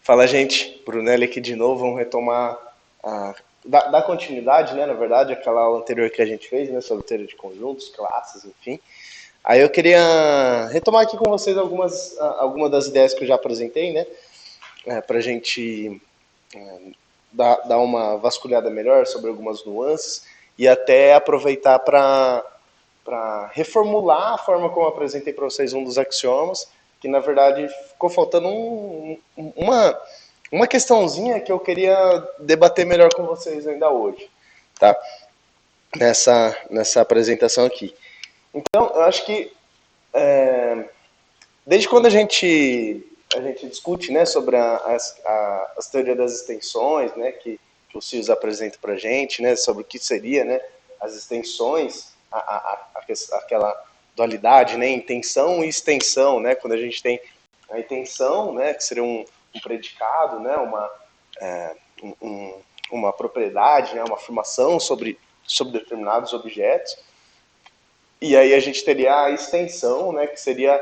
Fala, gente. Brunelli aqui de novo. Vamos retomar dar continuidade, né? Na verdade, aquela aula anterior que a gente fez, né? Sobre teoria de conjuntos, classes, enfim. Aí eu queria retomar aqui com vocês algumas das ideias que eu já apresentei, né? Para a gente dar uma vasculhada melhor sobre algumas nuances e até aproveitar para reformular a forma como eu apresentei para vocês um dos axiomas, que na verdade ficou faltando uma questãozinha que eu queria debater melhor com vocês ainda hoje, tá? Nessa apresentação aqui. Então, eu acho que desde quando a gente discute, né, sobre as teorias das extensões, né, que o CIOS apresenta para a gente, né, sobre o que seria, né, as extensões, aquela dualidade, né, intenção e extensão, né, quando a gente tem a intenção, né, que seria um predicado, né, uma propriedade, né, uma afirmação sobre determinados objetos, e aí a gente teria a extensão, né, que seria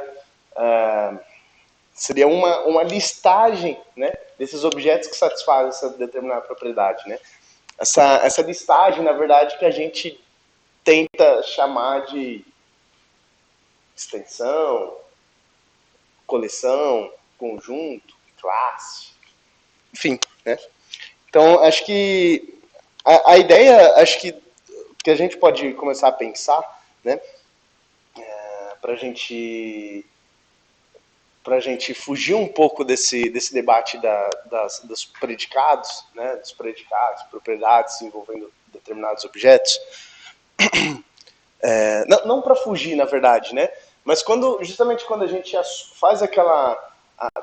uma listagem, né, desses objetos que satisfazem essa determinada propriedade, né? Essa listagem, na verdade, que a gente tenta chamar de extensão, coleção, conjunto, classe, enfim, né? Então, acho que a ideia, acho que a gente pode começar a pensar, né, para a gente fugir um pouco desse debate dos predicados, né, dos predicados, propriedades envolvendo determinados objetos, não para fugir, na verdade, né, mas justamente quando a gente faz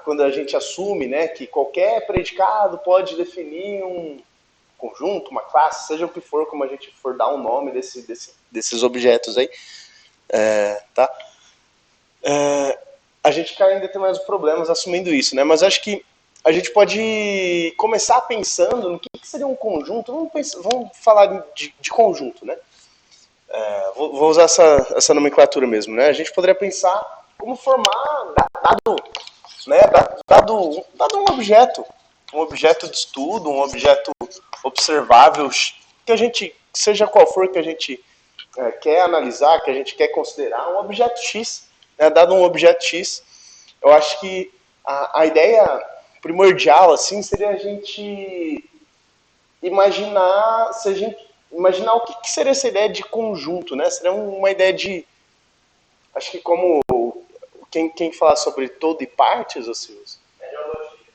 quando a gente assume, né, que qualquer predicado pode definir um conjunto, uma classe, seja o que for, como a gente for dar um nome desses objetos aí, tá? A gente cai em determinados problemas assumindo isso, né? Mas acho que a gente pode começar pensando no que seria um conjunto. Vamos falar de conjunto, né? Vou usar essa nomenclatura mesmo, né? A gente poderia pensar como formar, né, dado um objeto de estudo, um objeto observável, que a gente, seja qual for que a gente quer analisar, que a gente quer considerar, um objeto X, né, dado um objeto X, eu acho que a ideia primordial assim seria a gente imaginar, se a gente imaginar o que seria essa ideia de conjunto, né? Seria uma ideia de, acho que como quem fala sobre todo e partes, ou seja,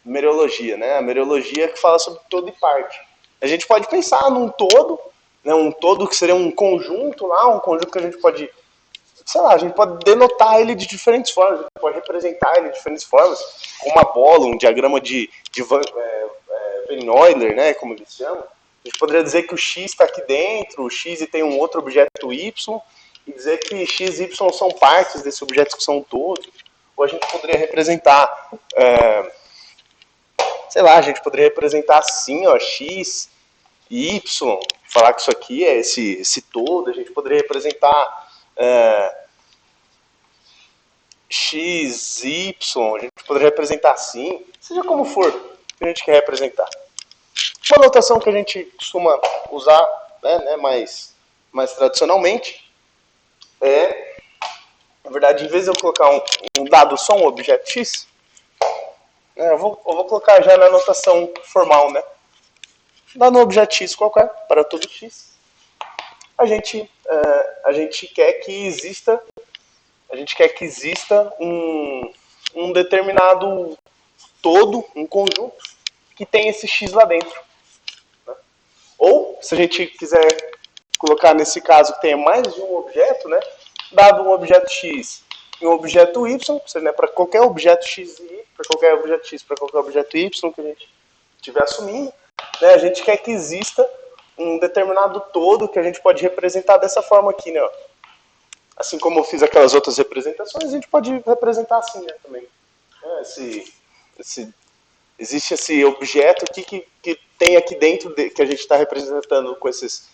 meriologia, né? A meriologia que fala sobre todo e parte. A gente pode pensar num todo, né? Um todo que seria um conjunto lá, um conjunto que a gente pode, sei lá, a gente pode denotar ele de diferentes formas, a gente pode representar ele de diferentes formas, com uma bola, um diagrama de Van Euler, né, como eles chamam. A gente poderia dizer que o X está aqui dentro, o X e tem um outro objeto Y, e dizer que X e Y são partes desse objeto que são todos. Ou a gente poderia representar, sei lá, a gente poderia representar assim, ó, X e Y, falar que isso aqui é esse todo. A gente poderia representar X, Y, a gente poderia representar assim, seja como for que a gente quer representar. Uma notação que a gente costuma usar, né, mais tradicionalmente é, na verdade, em vez de eu colocar um dado só um objeto X, eu vou colocar já na notação formal, né? Dado um objeto X qualquer, para todo X, a gente quer que exista um determinado todo, um conjunto, que tem esse X lá dentro. Né? Ou, se a gente quiser colocar nesse caso que tenha mais de um objeto, né? Dado um objeto X e um objeto Y, né, para qualquer objeto X e para qualquer objeto X, para qualquer objeto Y que a gente estiver assumindo, né, a gente quer que exista um determinado todo que a gente pode representar dessa forma aqui, né? Ó. Assim como eu fiz aquelas outras representações, a gente pode representar assim, né, também. Existe esse objeto aqui que tem aqui dentro, que a gente está representando com essas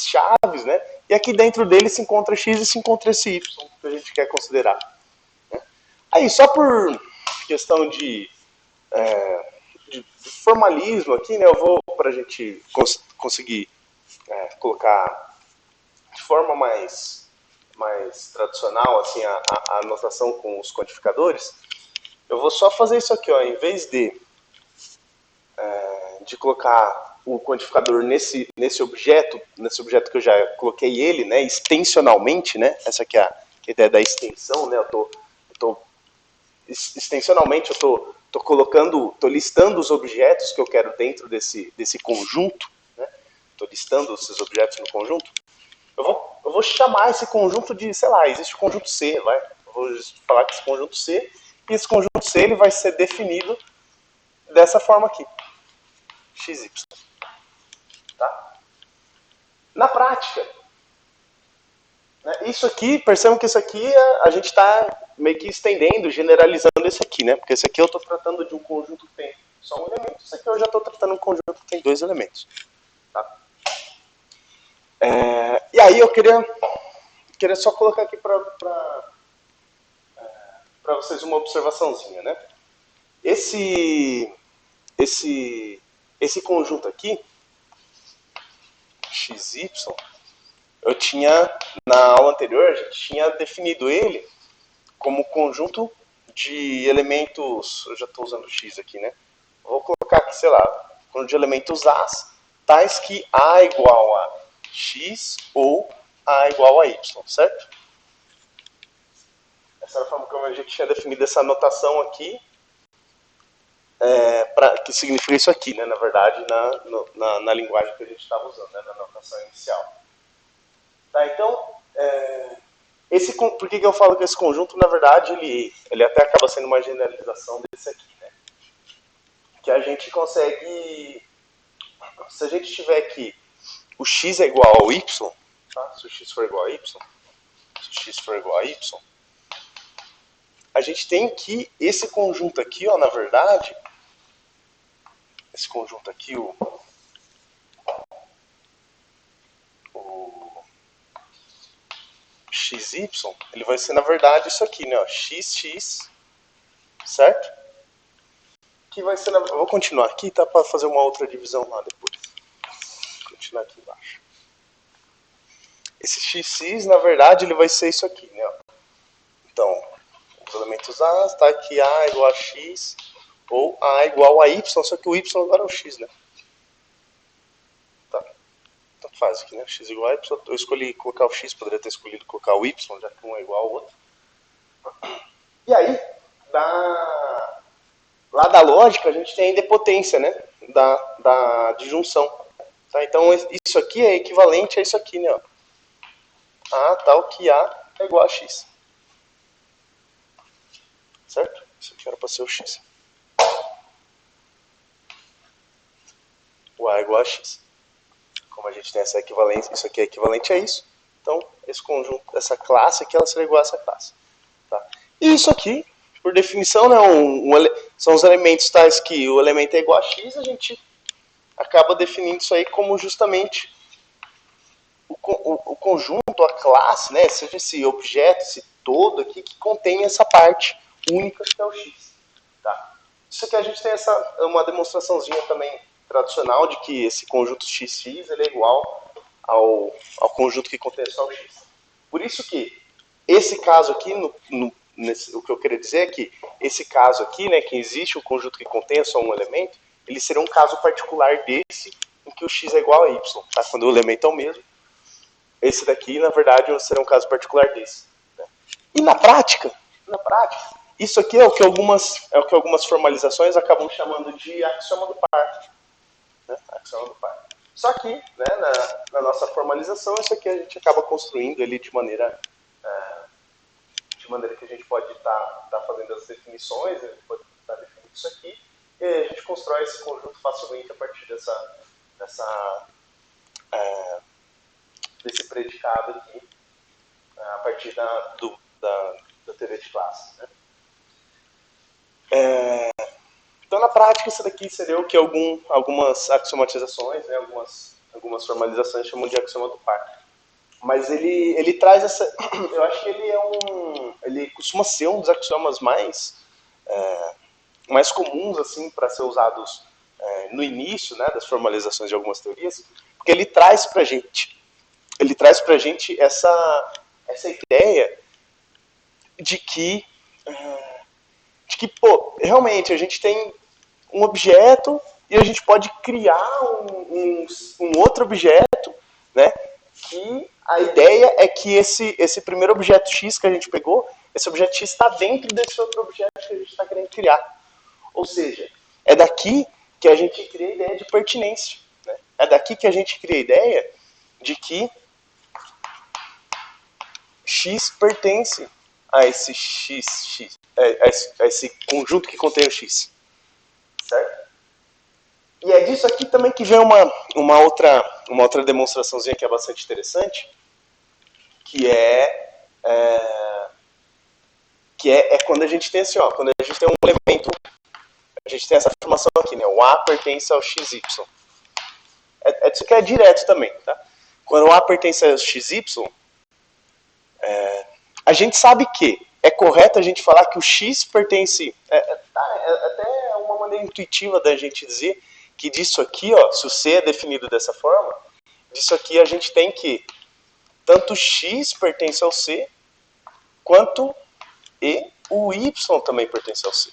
chaves, né? E aqui dentro dele se encontra X e se encontra esse Y que a gente quer considerar. Né? Aí, só por questão de formalismo aqui, né, eu vou, para a gente conseguir colocar de forma mais tradicional assim, a anotação com os codificadores, eu vou só fazer isso aqui, ó, em vez de colocar o quantificador nesse objeto que eu já coloquei ele, né, extensionalmente, né, essa aqui é a ideia da extensão, né, extensionalmente eu tô colocando, tô listando os objetos que eu quero dentro desse conjunto, né, tô listando esses objetos no conjunto, eu vou chamar esse conjunto de, sei lá, existe o conjunto C, vai, eu vou falar que esse conjunto C, e esse conjunto C ele vai ser definido dessa forma aqui, XY. Tá? Na prática, né, isso aqui, percebam que isso aqui a gente está meio que estendendo, generalizando esse aqui, né? Porque esse aqui eu estou tratando de um conjunto que tem só um elemento, esse aqui eu já estou tratando de um conjunto que tem dois elementos. Tá? E aí eu queria só colocar aqui para vocês uma observaçãozinha, né? Esse conjunto aqui, XY, eu tinha, na aula anterior, a gente tinha definido ele como conjunto de elementos, eu já estou usando X aqui, né? Vou colocar aqui, sei lá, conjunto de elementos A, tais que A igual a X ou A igual a Y, certo? Essa era a forma como a gente tinha definido essa notação aqui, que significa isso aqui, né? Na verdade, na linguagem que a gente estava usando, né? Na notação inicial. Tá, então, por que eu falo que esse conjunto, na verdade, ele até acaba sendo uma generalização desse aqui, né? Que a gente consegue, se a gente tiver aqui o x é igual ao y, tá? Se o x for igual a y, se o x for igual a y, a gente tem que esse conjunto aqui, ó, na verdade, esse conjunto aqui, o xy, ele vai ser, na verdade, isso aqui, né? Ó, xx, certo? Que vai ser, eu vou continuar aqui, tá? Para fazer uma outra divisão lá depois. Vou continuar aqui embaixo. Esse xx, na verdade, ele vai ser isso aqui, né? Então, os elementos A, tá aqui A igual a X, ou A igual a Y, só que o Y agora é o X, né? Tá. Tanto faz aqui, né? X igual a Y, eu escolhi colocar o X, poderia ter escolhido colocar o Y, já que um é igual ao outro. E aí, lá da lógica, a gente tem a idempotência, né? Da disjunção. Tá? Então, isso aqui é equivalente a isso aqui, né? A tal que A é igual a X. Certo? Isso aqui era para ser o X. O A é igual a X. Como a gente tem essa equivalência, isso aqui é equivalente a isso. Então, esse conjunto, essa classe aqui, ela será igual a essa classe. Tá? E isso aqui, por definição, né, são os elementos tais que o elemento é igual a X, a gente acaba definindo isso aí como justamente o conjunto, a classe, né, seja esse objeto, esse todo aqui, que contém essa parte única que é o X. Tá? Isso aqui a gente tem uma demonstraçãozinha também tradicional de que esse conjunto XX ele é igual ao conjunto que contém só o X. Por isso que esse caso aqui, o que eu queria dizer é que esse caso aqui, né, que existe um conjunto que contém só um elemento, ele será um caso particular desse em que o X é igual a Y, tá? Quando o elemento é o mesmo. Esse daqui, na verdade, será um caso particular desse. Né? E na prática, isso aqui é o que algumas formalizações acabam chamando de axioma do par. Né? Axioma do par. Só que, né, na nossa formalização, isso aqui a gente acaba construindo ele de maneira que a gente pode estar fazendo as definições, a gente pode estar definindo isso aqui, e a gente constrói esse conjunto facilmente a partir desse predicado aqui, a partir da teoria de classes. Né? Então, na prática, isso daqui seria o que algumas axiomatizações, né, algumas formalizações chamam de axioma do par. Mas ele traz essa... Eu acho que ele costuma ser um dos axiomas mais mais comuns assim para ser usados no início, né, das formalizações de algumas teorias, porque ele traz para a gente essa ideia de que pô, realmente a gente tem um objeto e a gente pode criar um outro objeto, né? Que a ideia é que esse primeiro objeto X que a gente pegou, esse objeto X está dentro desse outro objeto que a gente está querendo criar. Ou seja, é daqui que a gente cria a ideia de pertinência. Né? É daqui que a gente cria a ideia de que X pertence a esse X, a esse conjunto que contém o X. Certo? E é disso aqui também que vem uma outra demonstraçãozinha que é bastante interessante, que é quando a gente tem assim, ó, quando a gente tem um elemento, a gente tem essa afirmação aqui, né? O A pertence ao XY. Isso aqui é direto também, tá? Quando o A pertence ao XY, a gente sabe que é correto a gente falar que o X pertence. Até uma maneira intuitiva da gente dizer que disso aqui, ó, se o C é definido dessa forma, disso aqui a gente tem que tanto X pertence ao C, quanto o Y também pertence ao C.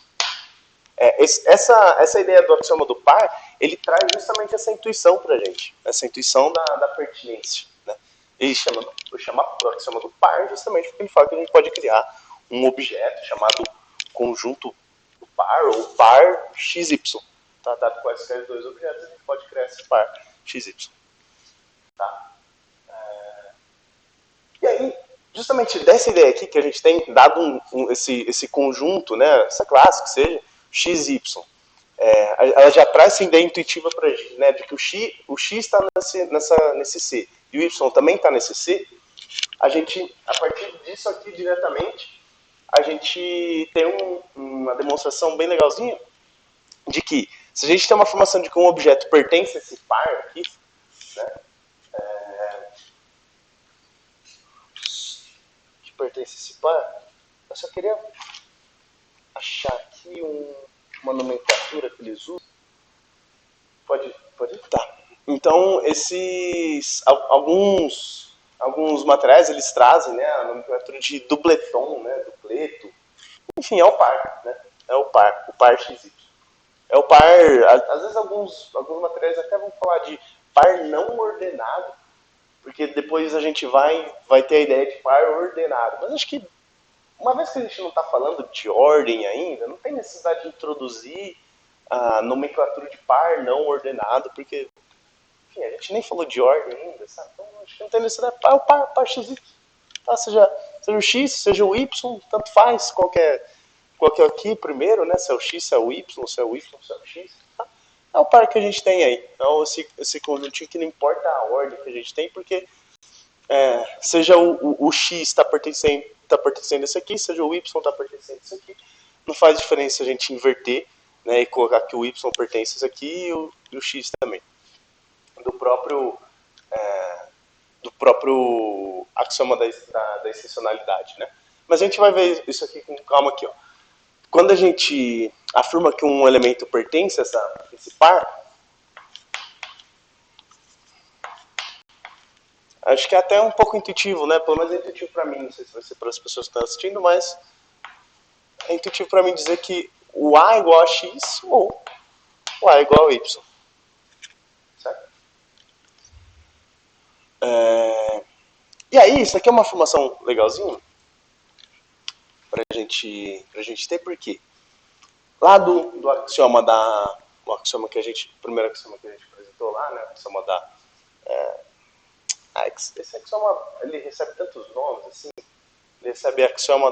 Essa ideia do axioma do par, ele traz justamente essa intuição pra gente, essa intuição da pertinência. Né? Ele chama o axioma do par justamente porque ele fala que a gente pode criar um objeto chamado conjunto do par, ou par XY. Tá? Dado quaisquer dois objetos, a gente pode criar esse par XY. Tá? E aí, justamente dessa ideia aqui que a gente tem, dado esse conjunto, né, essa classe que seja, XY, ela já traz essa ideia intuitiva para a gente, né, de que o X está nesse C e o Y também está nesse C. A gente, a partir disso aqui diretamente, a gente tem uma demonstração bem legalzinha de que se a gente tem uma formação de que um objeto pertence a esse par aqui, né, que pertence a esse par, eu só queria achar aqui uma nomenclatura que eles usam. Pode? Tá. Então, alguns materiais, eles trazem, né, a nomenclatura de dupleton, né, dupleto. Enfim, é o par, né? É o par XY. É o par, às vezes alguns materiais até vão falar de par não ordenado, porque depois a gente vai ter a ideia de par ordenado. Mas acho que, uma vez que a gente não está falando de ordem ainda, não tem necessidade de introduzir a nomenclatura de par não ordenado, porque enfim, a gente nem falou de ordem ainda, sabe? Então acho que não tem necessidade. É o par XY. Tá? Seja o X, seja o Y, tanto faz, qualquer aqui primeiro, né? Se é o X, se é o Y, se é o Y, se é o X. Tá? É o par que a gente tem aí. Então esse conjuntinho que não importa a ordem que a gente tem, porque seja o X está pertencendo a isso aqui, seja o Y está pertencendo a isso aqui, não faz diferença a gente inverter, né, e colocar que o Y pertence a isso aqui e o X também. Do próprio axioma da excepcionalidade, né? Mas a gente vai ver isso aqui com calma aqui, ó. Quando a gente afirma que um elemento pertence a esse par, acho que é até um pouco intuitivo, né? Pelo menos é intuitivo para mim, não sei se vai ser para as pessoas que estão assistindo, mas é intuitivo para mim dizer que o A é igual a X ou o A é igual a Y. Certo? E aí, isso aqui é uma formação legalzinha pra gente ter, porque lá do axioma o axioma que a gente, o primeiro axioma que a gente apresentou lá, né, o axioma esse axioma, ele recebe tantos nomes, assim, ele recebe axioma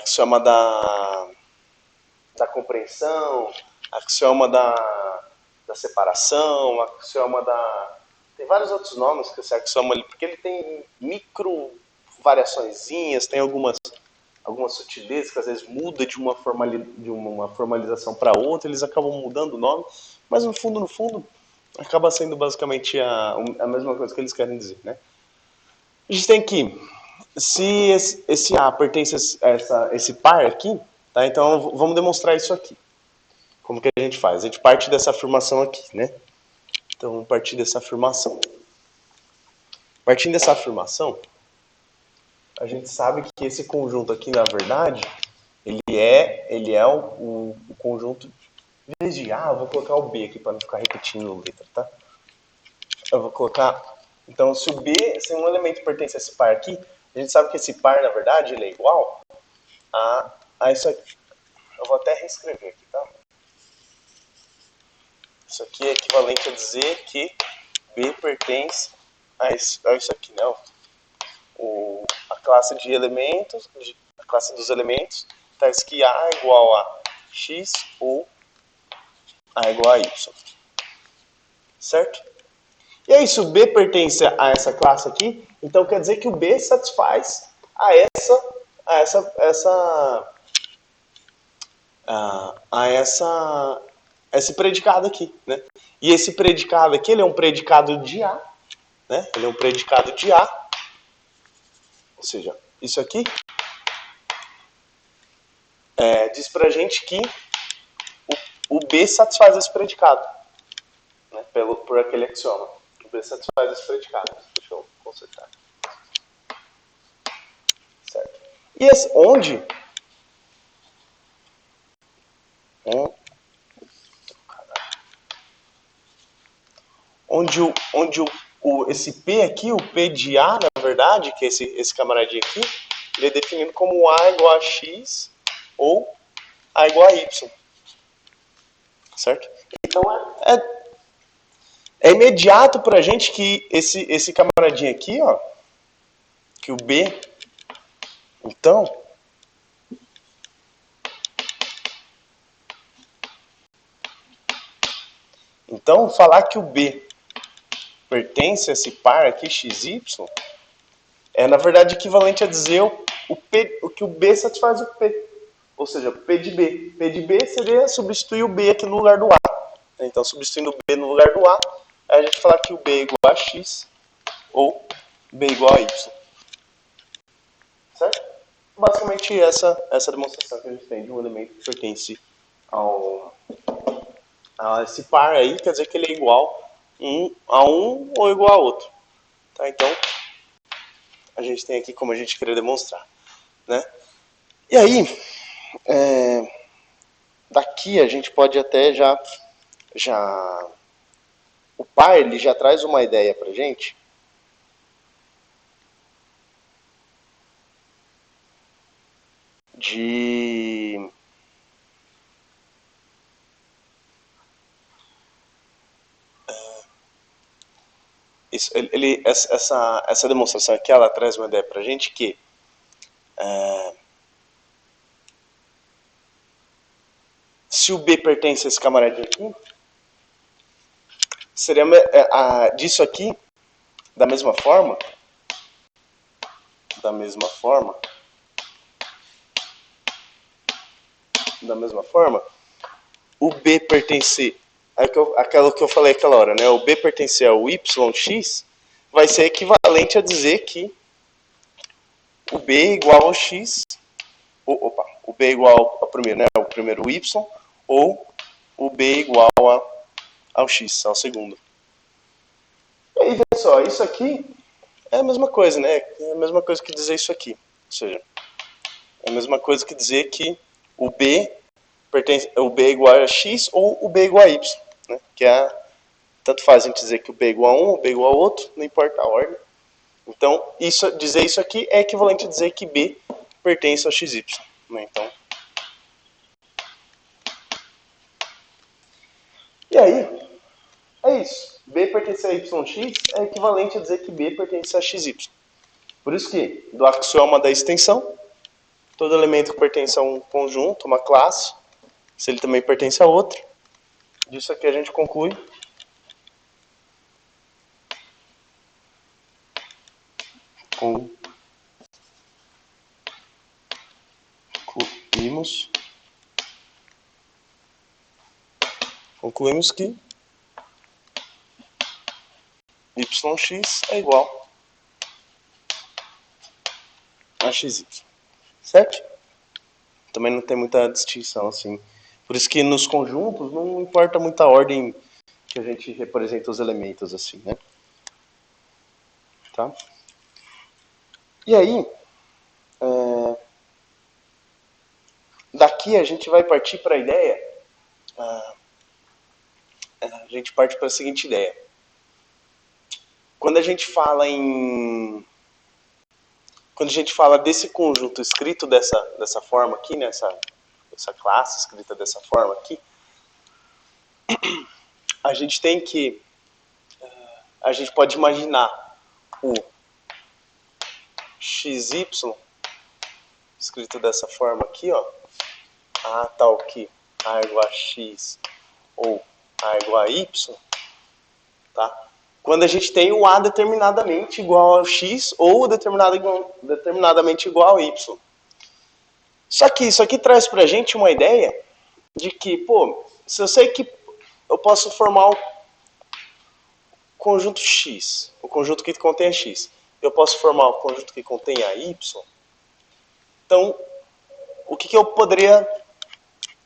axioma da compreensão, axioma da separação, axioma tem vários outros nomes que esse axioma, porque ele tem micro variaçõezinhas, tem algumas sutilezas que às vezes muda de uma formalização para outra, eles acabam mudando o nome, mas no fundo, acaba sendo basicamente a mesma coisa que eles querem dizer, né? A gente tem que Se esse A pertence a esse par aqui, tá? Então vamos demonstrar isso aqui. Como que a gente faz? A gente parte dessa afirmação aqui, né? Então vamos partir dessa afirmação. Partindo dessa afirmação, a gente sabe que esse conjunto aqui, na verdade, ele é o conjunto. Em vez de A, eu vou colocar o B aqui para não ficar repetindo letra, tá? Eu vou colocar. Então, se um elemento pertence a esse par aqui, a gente sabe que esse par, na verdade, ele é igual a isso aqui. Eu vou até reescrever aqui, tá? Isso aqui é equivalente a dizer que B pertence a isso aqui, né? A classe de elementos, a classe dos elementos, está escrito que A é igual a X ou A é igual a Y. Certo? E aí, se o B pertence a essa classe aqui, então quer dizer que o B satisfaz esse predicado aqui, né? E esse predicado aqui, ele é um predicado de A, né? Ele é um predicado de A, ou seja, isso aqui diz pra gente que o B satisfaz esse predicado, né? Por aquele axioma. O B satisfaz esse predicado. Deixa eu consertar. Certo. E esse, onde esse P aqui, o P de A, na verdade, que é esse camaradinho aqui, ele é definido como A igual a X ou A igual a Y. Certo? Então é imediato pra gente que esse camaradinho aqui, ó, que o B, então falar que o B pertence a esse par aqui, XY, é na verdade equivalente a dizer o que o B satisfaz o P. Ou seja, P de B. P de B seria substituir o B aqui no lugar do A. Então, substituindo o B no lugar do A, a gente fala que o B é igual a X ou B é igual a Y. Certo? Basicamente, essa demonstração que a gente tem de um elemento que pertence a esse par aí, quer dizer que ele é igual a um ou igual a outro. Tá? Então, a gente tem aqui como a gente queria demonstrar. Né? E aí, daqui a gente pode até já o par ele já traz uma ideia pra gente de essa demonstração aqui ela traz uma ideia pra gente que se o B pertence a esse camaradinho aqui, seria disso aqui, da mesma forma, o B pertence aquilo que eu falei aquela hora, né? O B pertencer ao YX vai ser equivalente a dizer que o B é igual ao X, o B é igual ao primeiro, né? O primeiro Y, ou o B é igual ao X, ao segundo. E aí, pessoal, isso aqui é a mesma coisa, né? É a mesma coisa que dizer isso aqui. Ou seja, é a mesma coisa que dizer que o B é igual a X ou o B é igual a Y. Né? Tanto faz a gente dizer que o B é igual a um, o B é igual a outro, não importa a ordem. Então, dizer isso aqui é equivalente a dizer que B pertence ao XY. Né? Então, e aí, é isso. B pertence a YX é equivalente a dizer que B pertence a XY. Por isso que, do axioma da extensão, todo elemento que pertence a um conjunto, uma classe, se ele também pertence a outro, disso aqui a gente concluímos que YX é igual xy. Certo? Também não tem muita distinção assim. Por isso que nos conjuntos não importa muita ordem que a gente representa os elementos assim, né? Tá? E aí, daqui a gente vai partir para a ideia. A gente parte para a seguinte ideia. Quando a gente fala quando a gente fala desse conjunto escrito dessa forma aqui, né, essa classe escrita dessa forma aqui, a gente tem que, a gente pode imaginar o xy escrito dessa forma aqui, ó, a tal que a é igual a x ou a é igual a y, tá? Quando a gente tem o a determinadamente igual ao x ou determinadamente igual ao y. Só que isso aqui traz pra gente uma ideia de que, pô, se eu sei que eu posso formar o conjunto x, o conjunto que contém a x, eu posso formar o conjunto que contém a y, então, o que eu poderia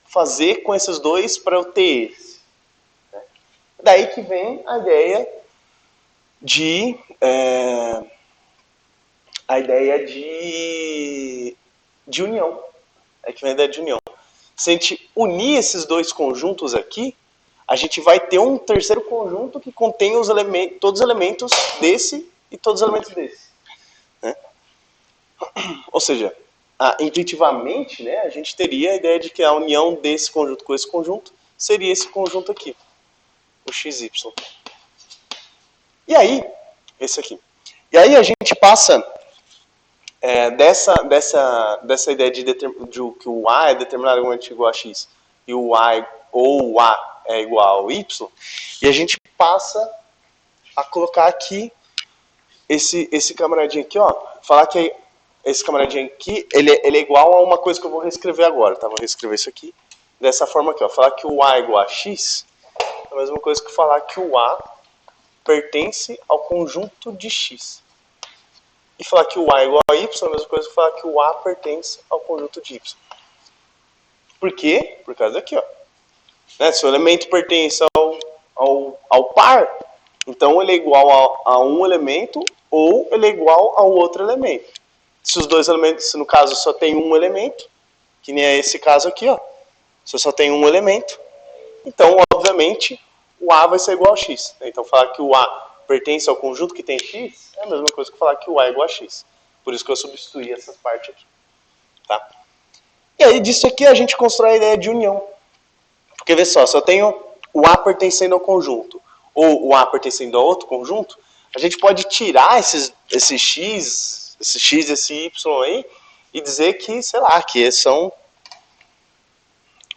fazer com esses dois para eu ter esse? Daí que vem a ideia de união. É que vem a ideia de união. Se a gente unir esses dois conjuntos aqui, a gente vai ter um terceiro conjunto que contém todos os elementos desse e todos os elementos desse. Né? Ou seja, intuitivamente, né, a gente teria a ideia de que a união desse conjunto com esse conjunto seria esse conjunto aqui, o xy. E aí, esse aqui. E aí a gente passa dessa ideia de que o a é determinadamente igual a x e o a é igual ao y, e a gente passa a colocar aqui esse camaradinho aqui, ó, falar que esse camaradinho aqui, ele é igual a uma coisa que eu vou reescrever agora, tá? Vou reescrever isso aqui dessa forma aqui, ó. Falar que o a é igual a x é a mesma coisa que falar que o a pertence ao conjunto de x. E falar que o a é igual a y é a mesma coisa que falar que o a pertence ao conjunto de y. Por quê? Por causa daqui, ó. Né? Se o elemento pertence ao par, então ele é igual a um elemento ou ele é igual ao outro elemento. Se os dois elementos, se no caso só tem um elemento, que nem é esse caso aqui, ó. Se só tem um elemento, então obviamente o a vai ser igual a x. Então falar que o a pertence ao conjunto que tem x é a mesma coisa que falar que o a é igual a x. Por isso que eu substituí essa parte aqui. Tá? E aí disso aqui a gente constrói a ideia de união. Porque vê só, se eu tenho o a pertencendo ao conjunto ou o a pertencendo a outro conjunto, a gente pode tirar esse x e esse y aí e dizer que, sei lá, que são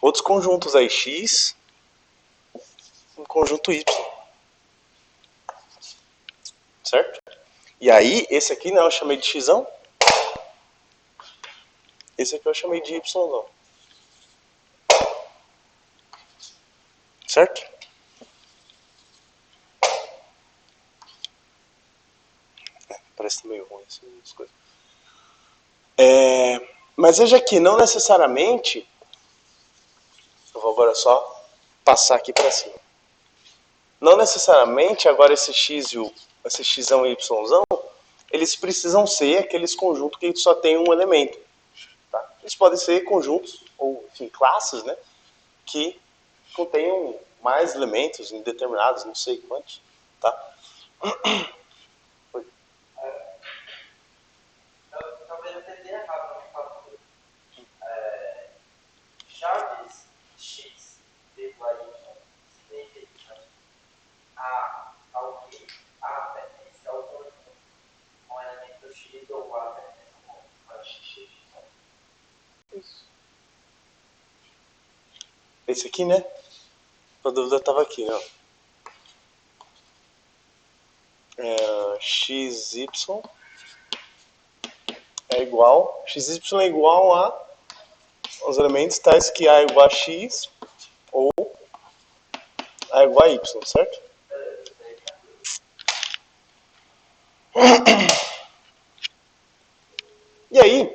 outros conjuntos aí, x e conjunto y. Certo? E aí, esse aqui não eu chamei de xão. Esse aqui eu chamei de y. Certo? Parece meio ruim essas coisas. Mas veja que não necessariamente. Eu vou agora só passar aqui para cima. Não necessariamente agora esse x e esse xão e yzão, eles precisam ser aqueles conjuntos que só tem um elemento. Tá? Eles podem ser conjuntos, ou enfim, classes, né, que contenham mais elementos indeterminados, não sei quantos. Tá? Talvez eu entendi errado no fato chaves x igual a y significa ao que a pertence ao conjunto com elemento x ou a pertence ao conjunto x. Isso. Esse aqui, né? A dúvida estava aqui, ó. XY é igual. XY é igual a os elementos tais que A é igual a X ou A é igual a Y, certo? E aí,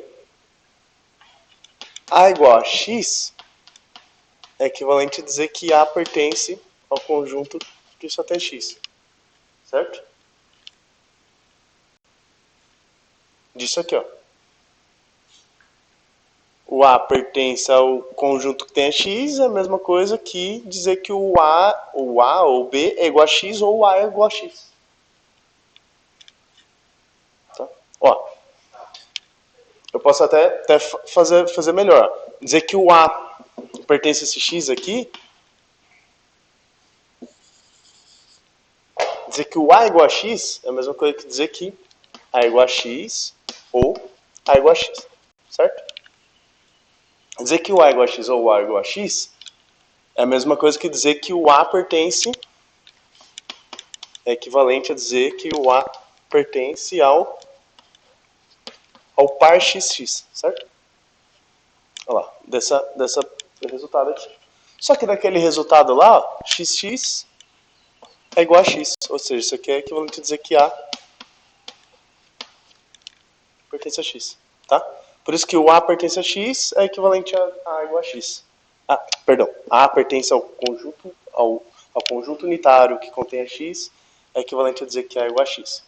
A igual a X é equivalente a dizer que A pertence ao conjunto que só tem X. Certo? Disso aqui, ó. O A pertence ao conjunto que tem X é a mesma coisa que dizer que o A ou B é igual a X ou o A é igual a X. Tá? Ó, eu posso até fazer melhor. Dizer que o A pertence a esse X aqui. Dizer que o A é igual a X é a mesma coisa que dizer que A é igual a X ou A é igual a X. Certo? Dizer que o A é igual a X ou o A é igual a X é a mesma coisa que dizer que o A pertence. É equivalente a dizer que o A pertence ao par XX. Certo? Olha lá, desse resultado aqui. Só que daquele resultado lá, ó, XX é igual a X. Ou seja, isso aqui é equivalente a dizer que A pertence a X. Tá? Por isso que o A pertence a X é equivalente a A igual a X. Perdão, A pertence ao conjunto unitário que contém a X é equivalente a dizer que A é igual a X.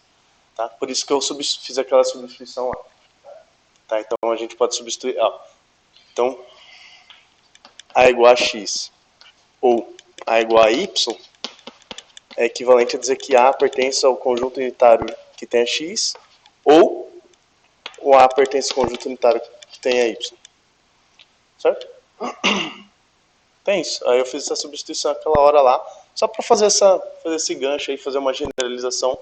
Tá? Por isso que eu fiz aquela substituição lá. Tá? Então a gente pode substituir. Então, A é igual a X ou A é igual a Y é equivalente a dizer que A pertence ao conjunto unitário que tem a X ou o A pertence ao conjunto unitário que tem a Y. Certo? Tem isso. Aí eu fiz essa substituição aquela hora lá, só para fazer esse gancho aí, fazer uma generalização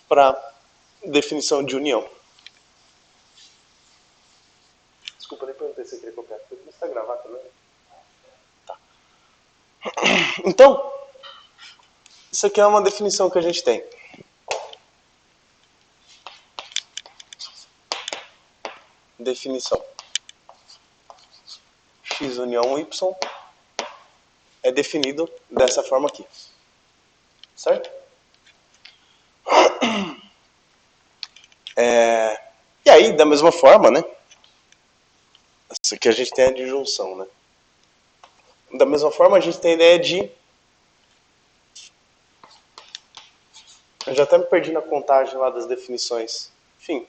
para definição de união. Desculpa, nem perguntei se você queria copiar. Você está gravado também? Tá. Então, isso aqui é uma definição que a gente tem. Definição. X união Y é definido dessa forma aqui. Certo? E aí, da mesma forma, né? Isso aqui a gente tem a disjunção, né? Da mesma forma, a gente tem a ideia de... Eu já até me perdi na contagem lá das definições. Enfim,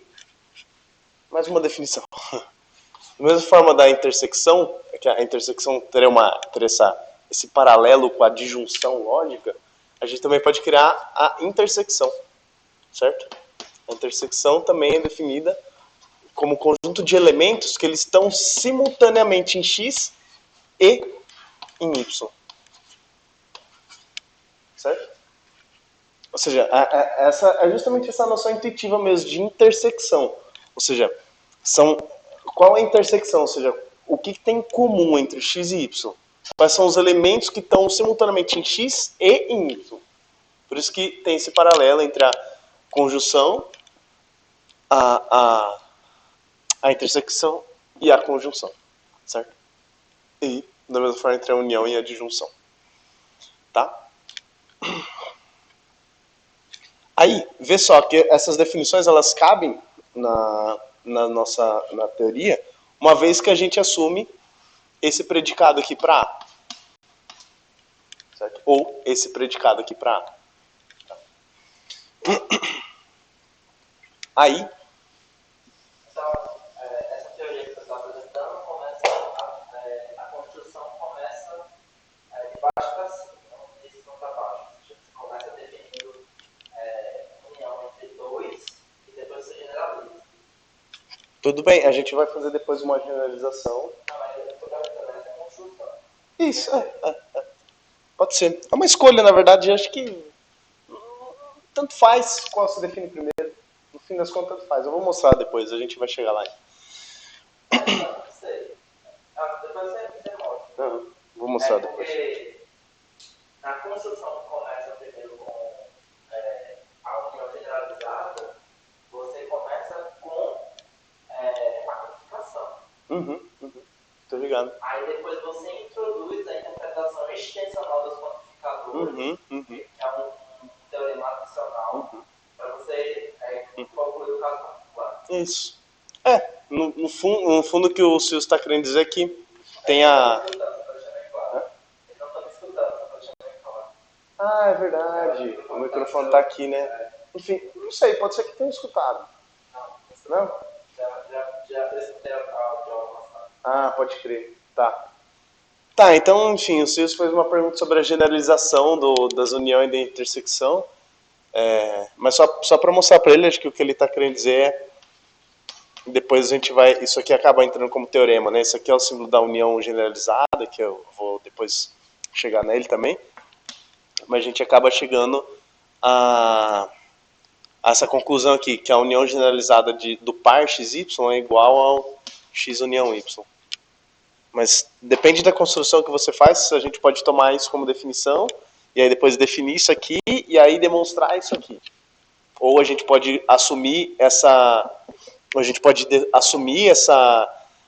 mais uma definição. Da mesma forma da intersecção, que a intersecção teria esse paralelo com a disjunção lógica, a gente também pode criar a intersecção, certo? A intersecção também é definida como conjunto de elementos que eles estão simultaneamente em X e em Y. Certo? Ou seja, é justamente essa noção intuitiva mesmo de intersecção. Ou seja, qual é a intersecção? Ou seja, o que tem em comum entre X e Y? Quais são os elementos que estão simultaneamente em X e em Y? Por isso que tem esse paralelo entre a conjunção, a intersecção e a conjunção. Certo? E, da mesma forma, entre a união e a disjunção. Tá? Aí, vê só que essas definições elas cabem na teoria, uma vez que a gente assume esse predicado aqui para A. Certo? Ou esse predicado aqui para A. Aí, essa teoria que você está apresentando a construção começa de baixo para cima, não de cima para baixo. Você começa definindo união entre dois e depois você generaliza. tudo bem, a gente vai fazer depois uma generalização. Não, mas eu estou perguntando essa construção. Isso, pode ser. É uma escolha, na verdade, acho que tanto faz qual se define primeiro. No fim das contas, tanto faz. Eu vou mostrar depois, a gente vai chegar lá. Não sei. Depois você mostra. Vou mostrar depois. Porque na construção que começa primeiro com a união generalizada, você começa com a quantificação. Tô ligado. Aí depois você introduz a interpretação extensional dos quantificadores, que é um teorema adicional, para você concluir o caso particular. Isso. No fundo o que o Silvio está querendo dizer é que tem a... Ele não está me escutando, está deixando bem claro. Ah, é verdade. O microfone está aqui, né? Enfim, não sei, pode ser que tenha escutado. Não? Já escutei a áudio passado. Ah, pode crer. Tá. Tá, então, enfim, o Silvio fez uma pergunta sobre a generalização das uniões da intersecção. Mas só para mostrar para ele, acho que o que ele está querendo dizer é... Depois a gente vai... Isso aqui acaba entrando como teorema, né? Isso aqui é o símbolo da união generalizada, que eu vou depois chegar nele também. Mas a gente acaba chegando a essa conclusão aqui, que a união generalizada do par xy é igual ao x união y. Mas depende da construção que você faz, a gente pode tomar isso como definição, e aí depois definir isso aqui, e aí demonstrar isso aqui. Ou a gente pode assumir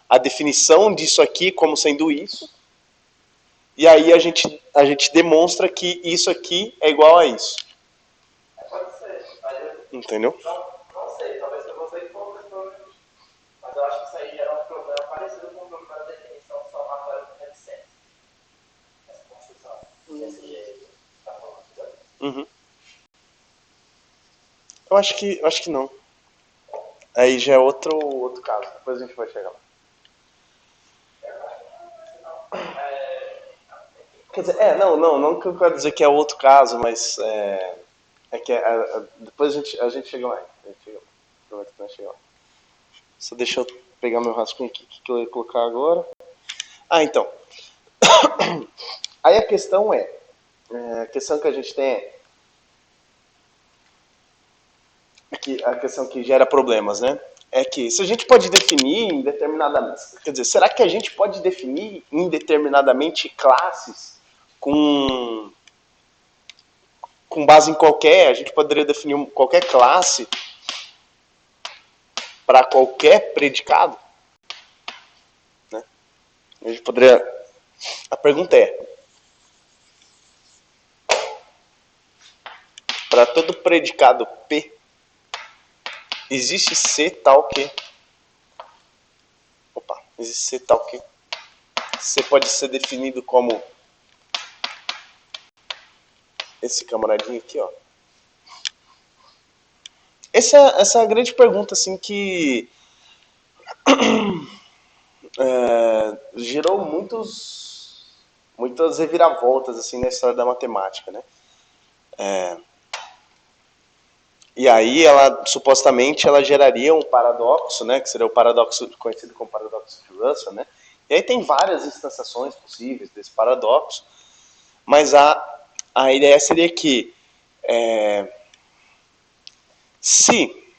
a definição disso aqui como sendo isso, e aí a gente demonstra que isso aqui é igual a isso. Pode ser. Entendeu? Não sei, talvez para você que for provavelmente. Mas eu acho que isso aí gera um problema parecido com o problema da definição somatória de reticência. Essa construção. Desse jeito que está falando. Uhum. Eu acho que não. Aí já é outro caso. Depois a gente vai chegar lá. Quer dizer, não que eu quero dizer que é outro caso, mas que depois a gente chega lá. Prometo que nós chegamos lá. Só deixa eu pegar meu rascunho aqui, que eu ia colocar agora. Ah, então. Aí a questão a questão que a gente tem a questão que gera problemas, né? É que se a gente pode definir indeterminadamente, quer dizer, será que a gente pode definir indeterminadamente classes com base em a gente poderia definir qualquer classe para qualquer predicado? Né? A gente poderia... A pergunta é, para todo predicado P, existe C tal que... existe C tal que... C pode ser definido como esse camaradinho aqui, ó. Essa é a grande pergunta, assim, que gerou muitas reviravoltas, assim, na história da matemática, né? E aí, supostamente, ela geraria um paradoxo, né? Que seria o paradoxo conhecido como paradoxo de Russell, né? E aí tem várias instanciações possíveis desse paradoxo, mas a ideia seria que se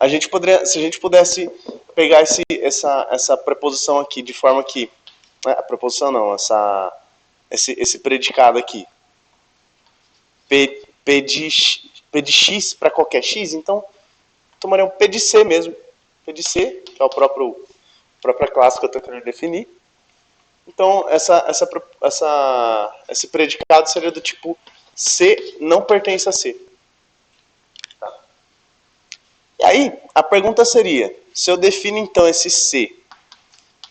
a gente pudesse pegar essa preposição aqui de forma que... a preposição não, esse predicado aqui. P de x para qualquer x, então tomaria um P de C mesmo. P de C, que é a própria classe que eu estou querendo definir. Então, esse predicado seria do tipo C não pertence a C. Tá. E aí, a pergunta seria, se eu defino então esse C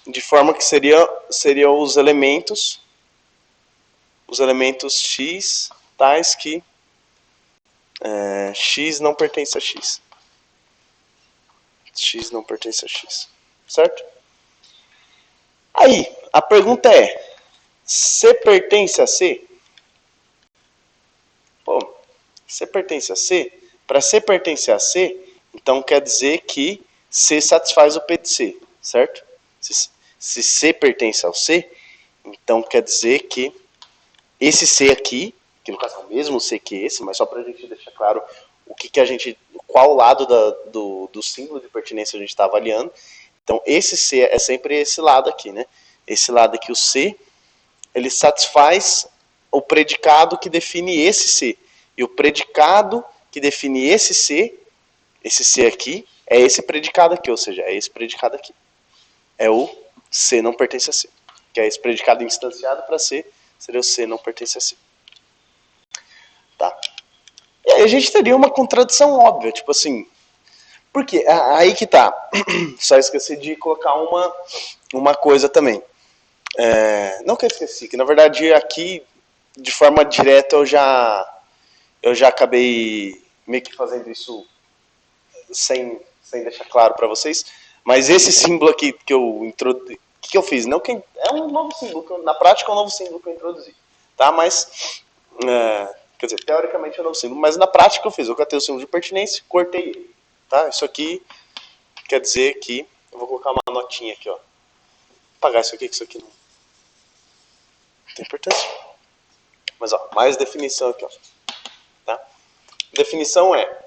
de forma que seriam os elementos x tais que x não pertence a x. X não pertence a x. Certo? Aí, a pergunta é, C pertence a C? Pô, C pertence a C? Para C pertencer a C, então quer dizer que C satisfaz o P de C, certo? Se C pertence ao C, então quer dizer que esse C aqui, que no caso é o mesmo C que esse, mas só para a gente deixar claro qual lado do símbolo de pertinência a gente está avaliando. Então esse C é sempre esse lado aqui, né? Esse lado aqui, o C, ele satisfaz o predicado que define esse C. E o predicado que define esse C aqui, é esse predicado aqui, ou seja, é esse predicado aqui. É o C não pertence a C. Que é esse predicado instanciado para C, seria o C não pertence a C. Tá. E aí a gente teria uma contradição óbvia, tipo assim, Por quê? Aí que tá. Só esqueci de colocar uma coisa também. Não que eu esqueci, que na verdade aqui, de forma direta, eu já acabei meio que fazendo isso sem deixar claro para vocês. Mas esse símbolo aqui que eu introduzi, que eu fiz, não que é um novo símbolo, na prática é um novo símbolo que eu introduzi, tá? Mas quer dizer, teoricamente é um novo símbolo, mas na prática eu fiz, eu catei o símbolo de pertinência, cortei ele, tá? Isso aqui quer dizer que eu vou colocar uma notinha aqui, ó. Vou apagar isso aqui, que isso aqui não tem importância. Mas ó, mais definição aqui, ó. Tá? Definição é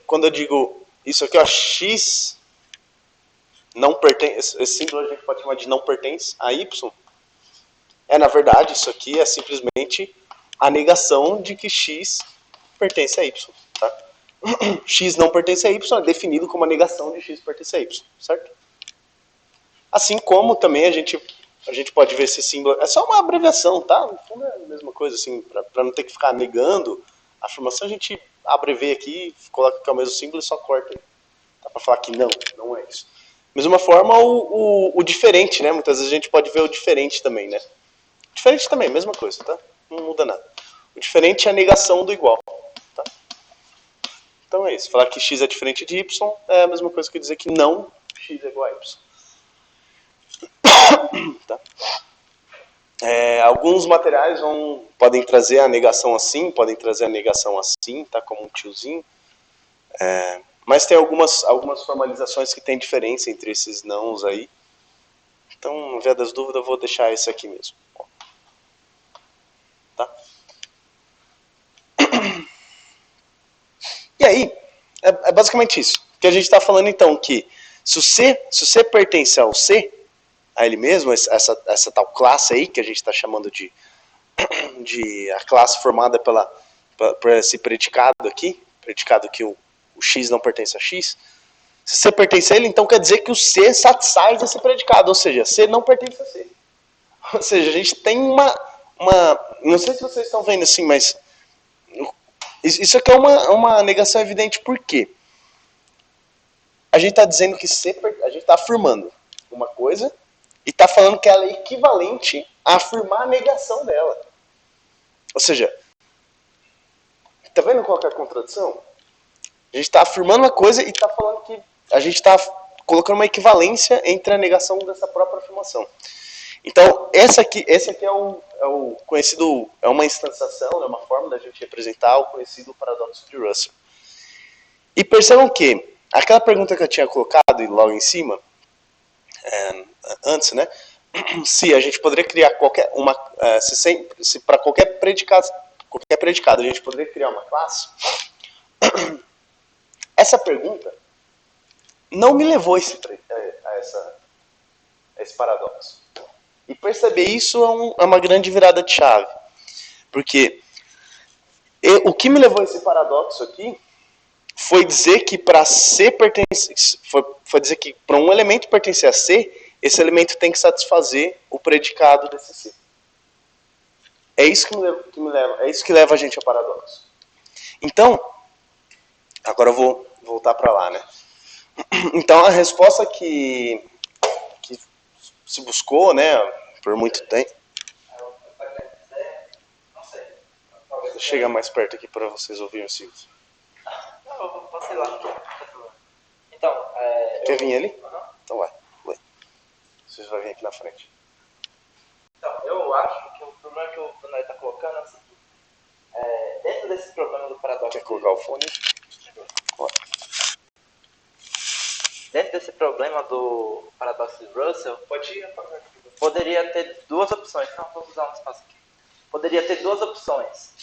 quando eu digo isso aqui, ó, x não pertence, esse símbolo a gente pode chamar de não pertence a y. Na verdade, isso aqui é simplesmente a negação de que x pertence a y, tá? X não pertence a y é definido como a negação de x pertence a y, certo? Assim como também a gente pode ver esse símbolo, é só uma abreviação, tá? No fundo é a mesma coisa, assim, para não ter que ficar negando a afirmação, a gente abrevia aqui, coloca que é o mesmo símbolo e só corta aí. Dá para falar que não é isso. Mesma forma, o diferente, né? Muitas vezes a gente pode ver o diferente também, né? Diferente também, mesma coisa, tá? Não muda nada. O diferente é a negação do igual, tá? Então é isso. Falar que x é diferente de y é a mesma coisa que dizer que não x é igual a y. Tá? Alguns materiais podem trazer a negação assim, podem trazer a negação assim, tá? Como um tiozinho. Mas tem algumas formalizações que tem diferença entre esses nãos aí. Então, no via das dúvidas, eu vou deixar esse aqui mesmo. Tá? E aí, é basicamente isso. Que a gente está falando então que se o C pertence ao C, a ele mesmo, essa tal classe aí, que a gente está chamando de a classe formada por esse predicado aqui, predicado que o X não pertence a X, se C pertence a ele, então quer dizer que o C satisfaz esse predicado, ou seja, C não pertence a C. Ou seja, a gente tem uma não sei se vocês estão vendo assim, mas isso aqui é uma negação evidente, por quê? A gente está dizendo que C, a gente está afirmando uma coisa e está falando que ela é equivalente a afirmar a negação dela. Ou seja, tá vendo qual que é a contradição? A gente está afirmando uma coisa e está falando que a gente está colocando uma equivalência entre a negação dessa própria afirmação. Então, esse aqui é o conhecido, é uma instanciação, é uma forma da gente representar o conhecido paradoxo de Russell. E percebam que aquela pergunta que eu tinha colocado logo em cima, antes, né? Se a gente poderia criar se para qualquer predicado a gente poderia criar uma classe, essa pergunta não me levou a esse paradoxo. E perceber isso é uma grande virada de chave. Porque o que me levou a esse paradoxo aqui foi dizer que para C foi dizer que para um elemento pertencer a C, esse elemento tem que satisfazer o predicado desse C. É isso é isso que leva a gente ao paradoxo. Então, agora eu vou voltar para lá, né? Então a resposta que se buscou, né, por muito tempo. Vou chegar mais perto aqui para vocês ouvirem o Silvio. Não, eu passei lá. Então, quer vir ali? Uhum. Então vai. Vocês vão vir aqui na frente. Então, eu acho que o problema que o Daniel está colocando é o seguinte. Dentro desse problema do paradoxo... Quer colocar o fone? Dentro desse problema do paradoxo de Russell, poderia ter duas opções. Não, vou usar um espaço aqui. Poderia ter duas opções.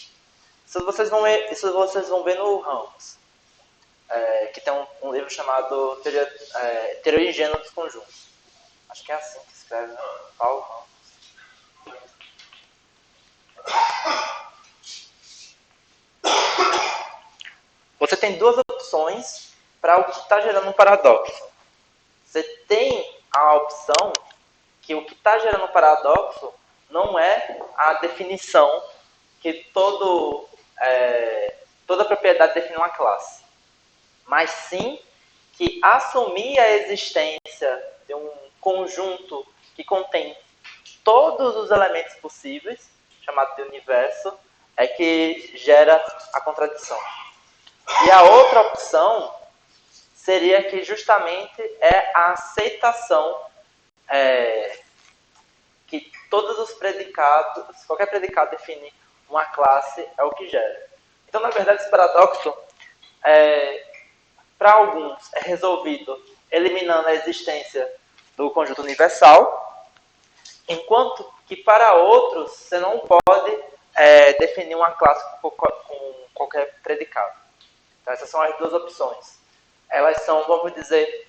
Isso vocês vão ver no Ramos, que tem um livro chamado Teoria Ingênua dos Conjuntos. Acho que é assim que escreve, né? Paulo Ramos. Você tem duas opções para o que está gerando um paradoxo. Você tem a opção que o que está gerando um paradoxo não é a definição que toda propriedade define uma classe. mas sim que assumir a existência de um conjunto que contém todos os elementos possíveis, chamado de universo, é que gera a contradição. E a outra opção seria que justamente é a aceitação que todos os predicados, qualquer predicado define uma classe, é o que gera. Então, na verdade, esse paradoxo, para alguns, é resolvido eliminando a existência do conjunto universal, enquanto que para outros você não pode definir uma classe com qualquer predicado. Então, essas são as duas opções. Elas são, vamos dizer,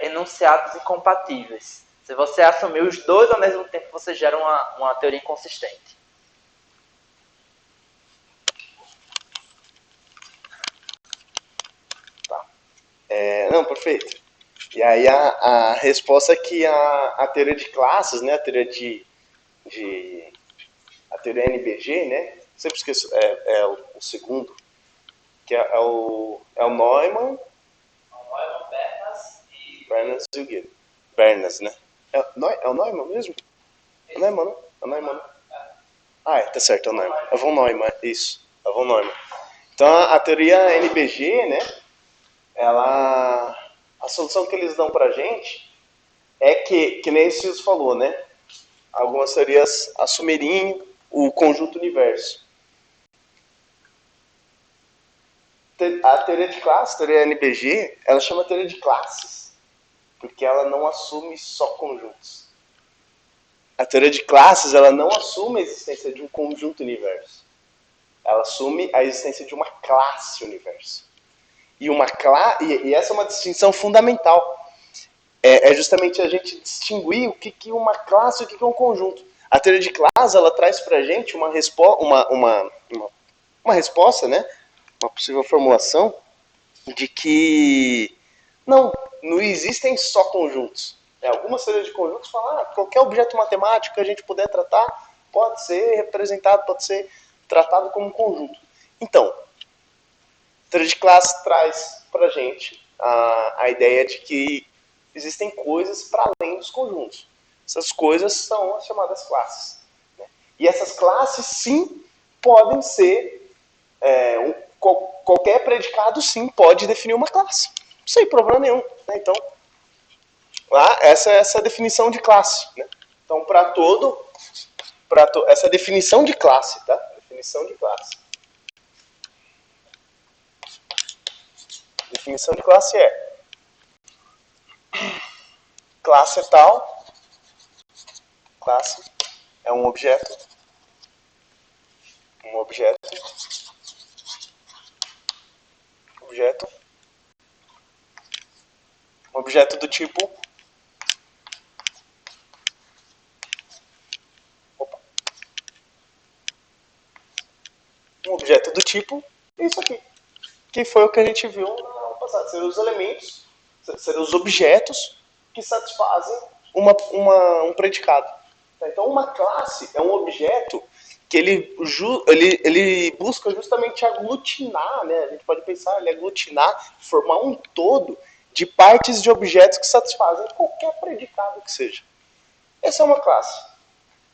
enunciados incompatíveis. Se você assumir os dois ao mesmo tempo, você gera uma teoria inconsistente. Tá. Não, perfeito. E aí a resposta é que a teoria de classes, né, a teoria a teoria NBG, né, sempre esqueço, o segundo, que é o Neumann, Bernas e o Guilherme. Bernas, né? É o Neumann mesmo? É o Neumann, não? É o Neumann. Tá certo, é o Neumann. É o von Neumann, isso. É o von Neumann. Então, a teoria NBG, né? A solução que eles dão pra gente é que nem o Ciso falou, né? Algumas teorias assumiriam o conjunto universo. A teoria de classes, a teoria NBG, ela chama teoria de classes, porque ela não assume só conjuntos. A teoria de classes, ela não assume a existência de um conjunto universo. Ela assume a existência de uma classe universo. E essa é uma distinção fundamental. É justamente a gente distinguir o que é uma classe e o que é um conjunto. A teoria de classe, ela traz pra gente uma resposta, né? Uma possível formulação de que não existem só conjuntos. Algumas teorias de conjuntos falam que qualquer objeto matemático que a gente puder tratar pode ser representado, pode ser tratado como um conjunto. Então, a teoria de classe traz para a gente a ideia de que existem coisas para além dos conjuntos. Essas coisas são as chamadas classes. Né? E essas classes, sim, podem ser... qualquer predicado, sim, pode definir uma classe. Sem problema nenhum. Né? Então, essa é essa definição de classe. Né? Então, essa definição de classe, tá? Definição de classe. Definição de classe é: classe é tal, classe é um objeto do tipo isso aqui, que foi o que a gente viu no passado. Seriam os elementos, seriam os objetos que satisfazem um predicado. Então, uma classe é um objeto que ele busca justamente aglutinar, né? A gente pode pensar, ele aglutinar, formar um todo de partes de objetos que satisfazem qualquer predicado que seja. Essa é uma classe.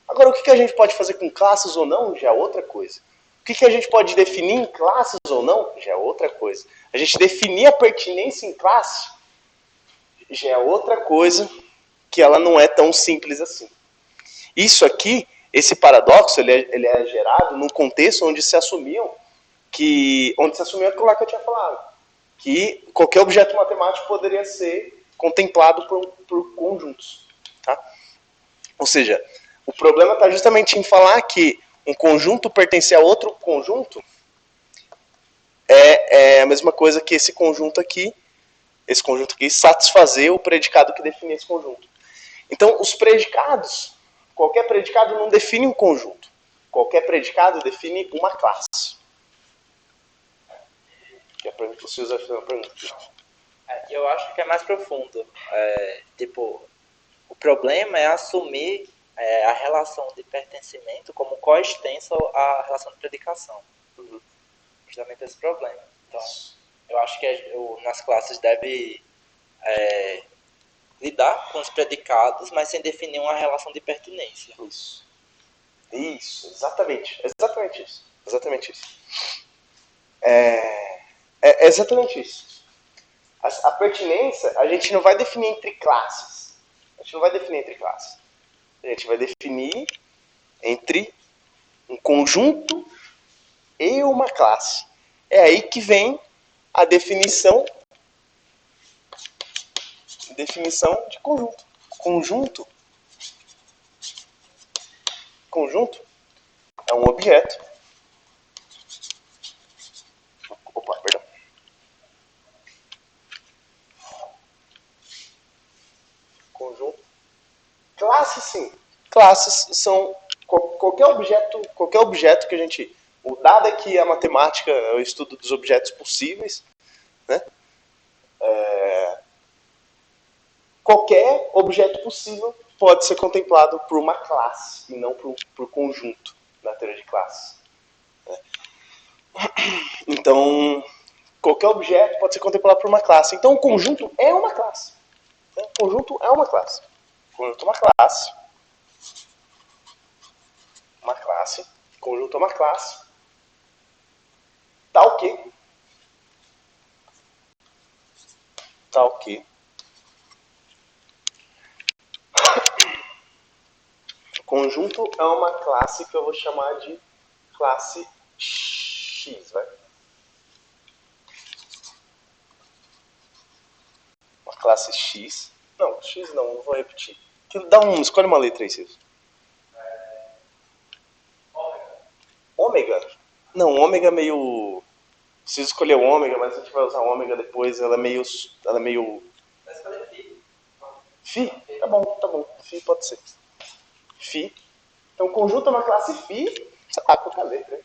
Agora, o que a gente pode fazer com classes ou não, já é outra coisa. O que a gente pode definir em classes ou não, já é outra coisa. A gente definir a pertinência em classe, já é outra coisa, que ela não é tão simples assim. Isso aqui, esse paradoxo, ele é gerado num contexto onde se assumiam aquilo lá que eu tinha falado, que qualquer objeto matemático poderia ser contemplado por conjuntos. Tá? Ou seja, o problema está justamente em falar que um conjunto pertencer a outro conjunto é a mesma coisa que esse conjunto aqui satisfazer o predicado que define esse conjunto. Então, os predicados, qualquer predicado não define um conjunto. Qualquer predicado define uma classe. O Silvio vai fazer uma pergunta. Eu acho que é mais profundo. O problema é assumir a relação de pertencimento como coextenso à relação de predicação. Justamente esse problema. Então, Eu acho que nas classes deve lidar com os predicados, mas sem definir uma relação de pertinência. Isso, exatamente isso. Exatamente isso. É exatamente isso. A pertinência, a gente não vai definir entre classes. A gente vai definir entre um conjunto e uma classe. É aí que vem a definição de conjunto. Conjunto é um objeto. Opa, perdão. Conjunto. Classes, sim. Classes são qualquer objeto que a gente... O dado é que a matemática é o estudo dos objetos possíveis, né? Qualquer objeto possível pode ser contemplado por uma classe e não por conjunto na teoria de classes. Então, qualquer objeto pode ser contemplado por uma classe. Então, o conjunto é uma classe. O conjunto é uma classe. O conjunto é uma classe. Uma classe. O conjunto é uma classe. Tal que. O conjunto é uma classe que eu vou chamar de classe X, vai? Uma classe X. Não, X não vou repetir. Escolhe uma letra aí, Silvio. Ômega? Não, ômega é meio... Preciso escolher o ômega, mas a gente vai usar ômega depois. Ela é meio... Vai escolher Φ. Φ? Tá bom. Φ pode ser. Φ. Então, o conjunto é uma classe Φ. Sei lá, qualquer letra, hein?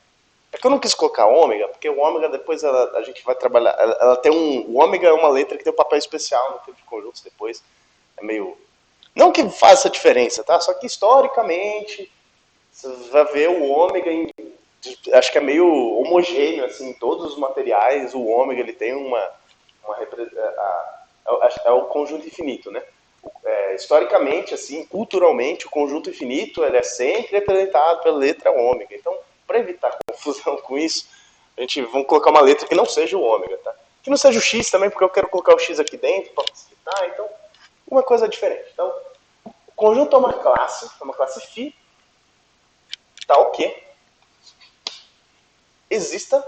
É que eu não quis colocar ômega, porque o ômega depois a gente vai trabalhar... Ela tem o ômega é uma letra que tem um papel especial no tipo de conjuntos depois. É meio... Não que faça diferença, tá? Só que historicamente você vai ver o ômega em... Acho que é meio homogêneo, assim, em todos os materiais. O ômega, ele tem é o conjunto infinito, né? Historicamente, assim, culturalmente, o conjunto infinito ele é sempre representado pela letra ômega. Então, para evitar confusão com isso, vamos colocar uma letra que não seja o ômega, tá? Que não seja o X também, porque eu quero colocar o X aqui dentro para facilitar. Então, uma coisa diferente. Então, o conjunto é uma classe Φ, tal que exista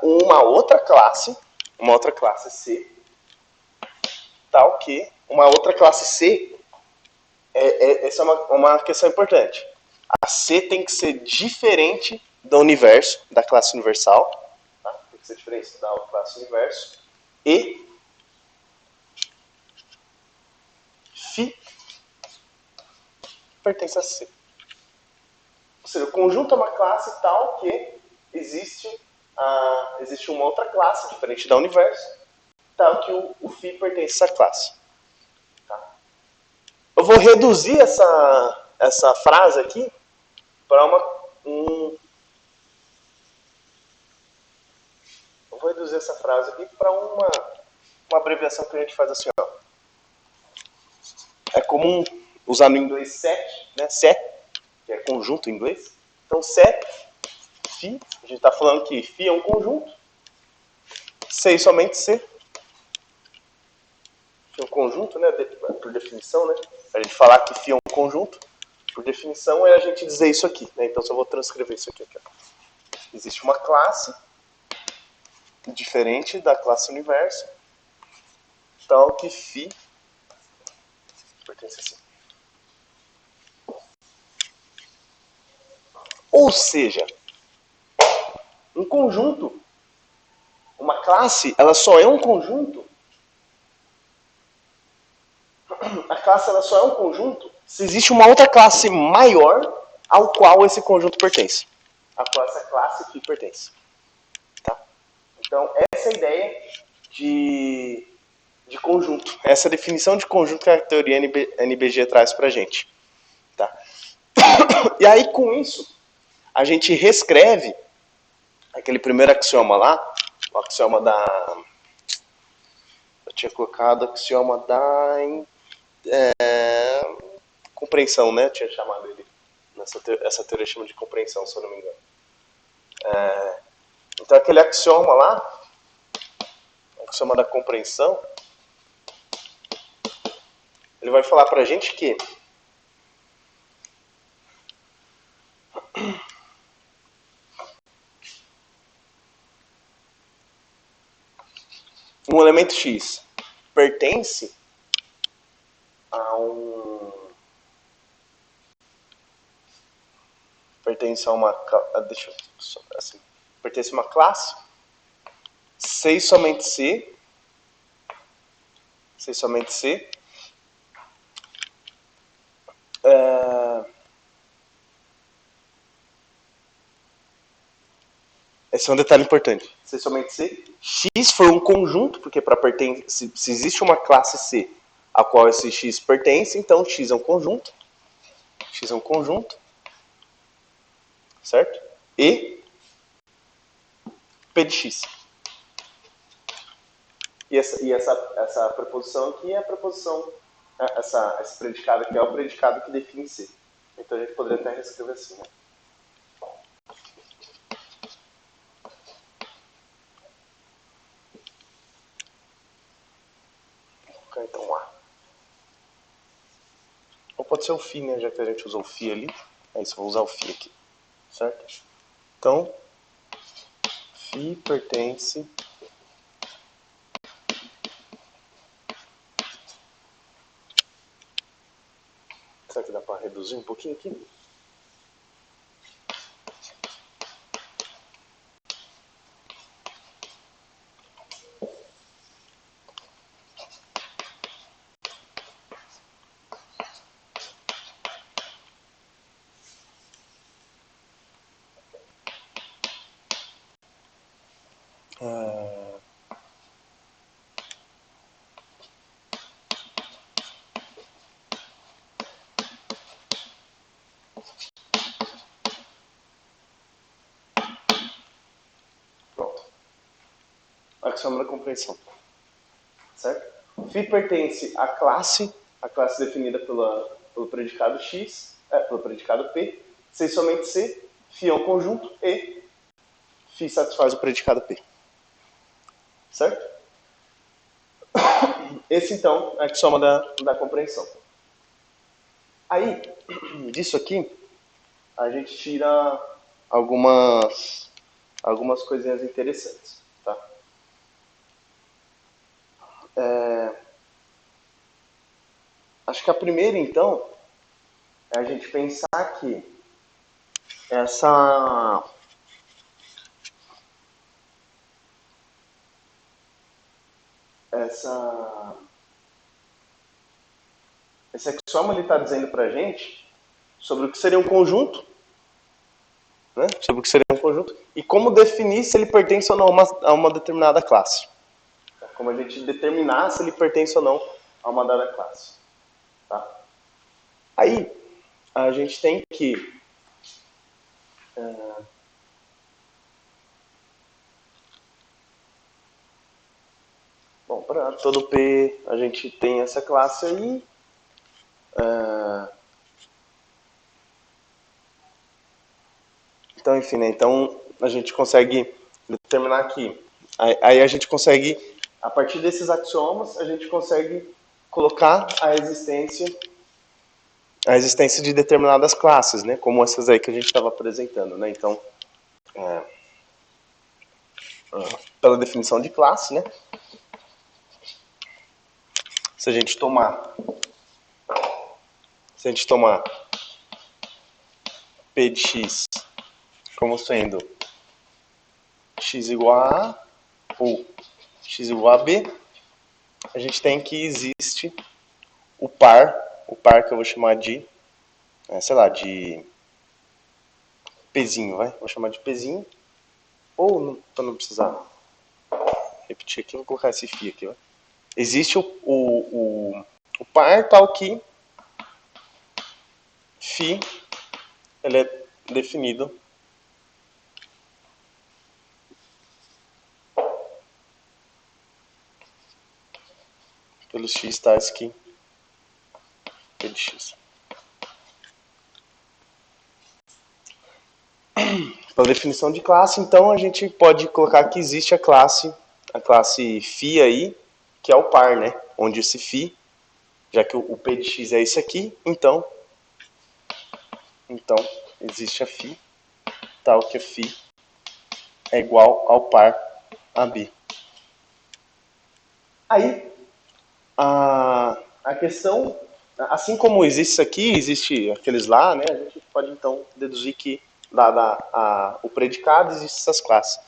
uma outra classe C, tal que uma outra classe C, essa é uma questão importante. A C tem que ser diferente do universo, da classe universal, tá? Tem que ser diferente da classe universo, e Φ pertence a C. Ou seja, o conjunto é uma classe tal que existe uma outra classe diferente da universo, tal que o Φ pertence a essa classe. Tá? Eu vou reduzir essa frase aqui para eu vou reduzir essa frase aqui para uma abreviação que a gente faz assim, ó. É comum usar no inglês set, né? Set, que é conjunto em inglês. Então, set, Φ, a gente está falando que Φ é um conjunto. C e somente C. Φ é um conjunto, né? Por definição, né? A gente falar que Φ é um conjunto, por definição, é a gente dizer isso aqui, né? Então, só vou transcrever isso aqui. Existe uma classe diferente da classe universo, tal que Φ pertence a C. Ou seja, um conjunto, uma classe, ela só é um conjunto. A classe ela só é um conjunto se existe uma outra classe maior ao qual esse conjunto pertence. A qual essa classe Φ pertence. Tá? Então, essa é a ideia de conjunto. Essa é a definição de conjunto que a teoria NBG traz pra gente. Tá? E aí, com isso, a gente reescreve aquele primeiro axioma lá, o axioma da... Eu tinha colocado o axioma da compreensão, né? Eu tinha chamado ele. Essa teoria chama de compreensão, se eu não me engano. Então aquele axioma lá, o axioma da compreensão, ele vai falar pra gente que um elemento X pertence a uma pertence a uma classe C e somente C, esse é um detalhe importante. C e somente C. X for um conjunto, porque se existe uma classe C a qual esse X pertence, então X é um conjunto. X é um conjunto. Certo? E P de X. E essa preposição aqui é a preposição, esse predicado aqui é o predicado que define C. Então a gente poderia até reescrever assim, né? Vou colocar então A. Ou pode ser o φ, né? Já que a gente usou o φ ali. É isso, vou usar o φ aqui. Certo? Então, φ pertence... Será que dá para reduzir um pouquinho aqui? Pronto. Axioma da compreensão. Certo? Φ pertence à classe definida pelo predicado X, pelo predicado P, C e somente C, φ é um conjunto e φ satisfaz o predicado P. Certo? Esse, então, é o axioma da compreensão. Aí, disso aqui, a gente tira algumas coisinhas interessantes. Tá? Acho que a primeira, então, é a gente pensar que esse axioma está dizendo para a gente sobre o que seria um conjunto, né? Sobre o que seria um conjunto e como definir se ele pertence ou não a uma determinada classe. Como a gente determinar se ele pertence ou não a uma dada classe. Tá? Aí, a gente tem que bom, para todo P a gente tem essa classe aí. Então, enfim, né? Então a gente consegue determinar aqui. Aí a gente consegue, a partir desses axiomas, a gente consegue colocar a existência de determinadas classes, né? Como essas aí que a gente estava apresentando, né? Então, pela definição de classe, né? Se a gente tomar P de X como sendo X igual a A ou X igual a B, a gente tem que existe o par que eu vou chamar de, sei lá, de Pzinho, vai? Vou chamar de Pzinho. Ou, para não precisar repetir aqui, vou colocar esse φ aqui, vai? Existe o par tal que φ ele é definido Pelo x tais que P de x. Para definição de classe, então, a gente pode colocar que existe a classe φ aí, que é o par, né? Onde esse φ, já que o P de x é esse aqui, então existe a φ, tal que a φ é igual ao par AB. Aí, a questão, assim como existe isso aqui, existe aqueles lá, né? A gente pode então deduzir que o predicado existe essas classes.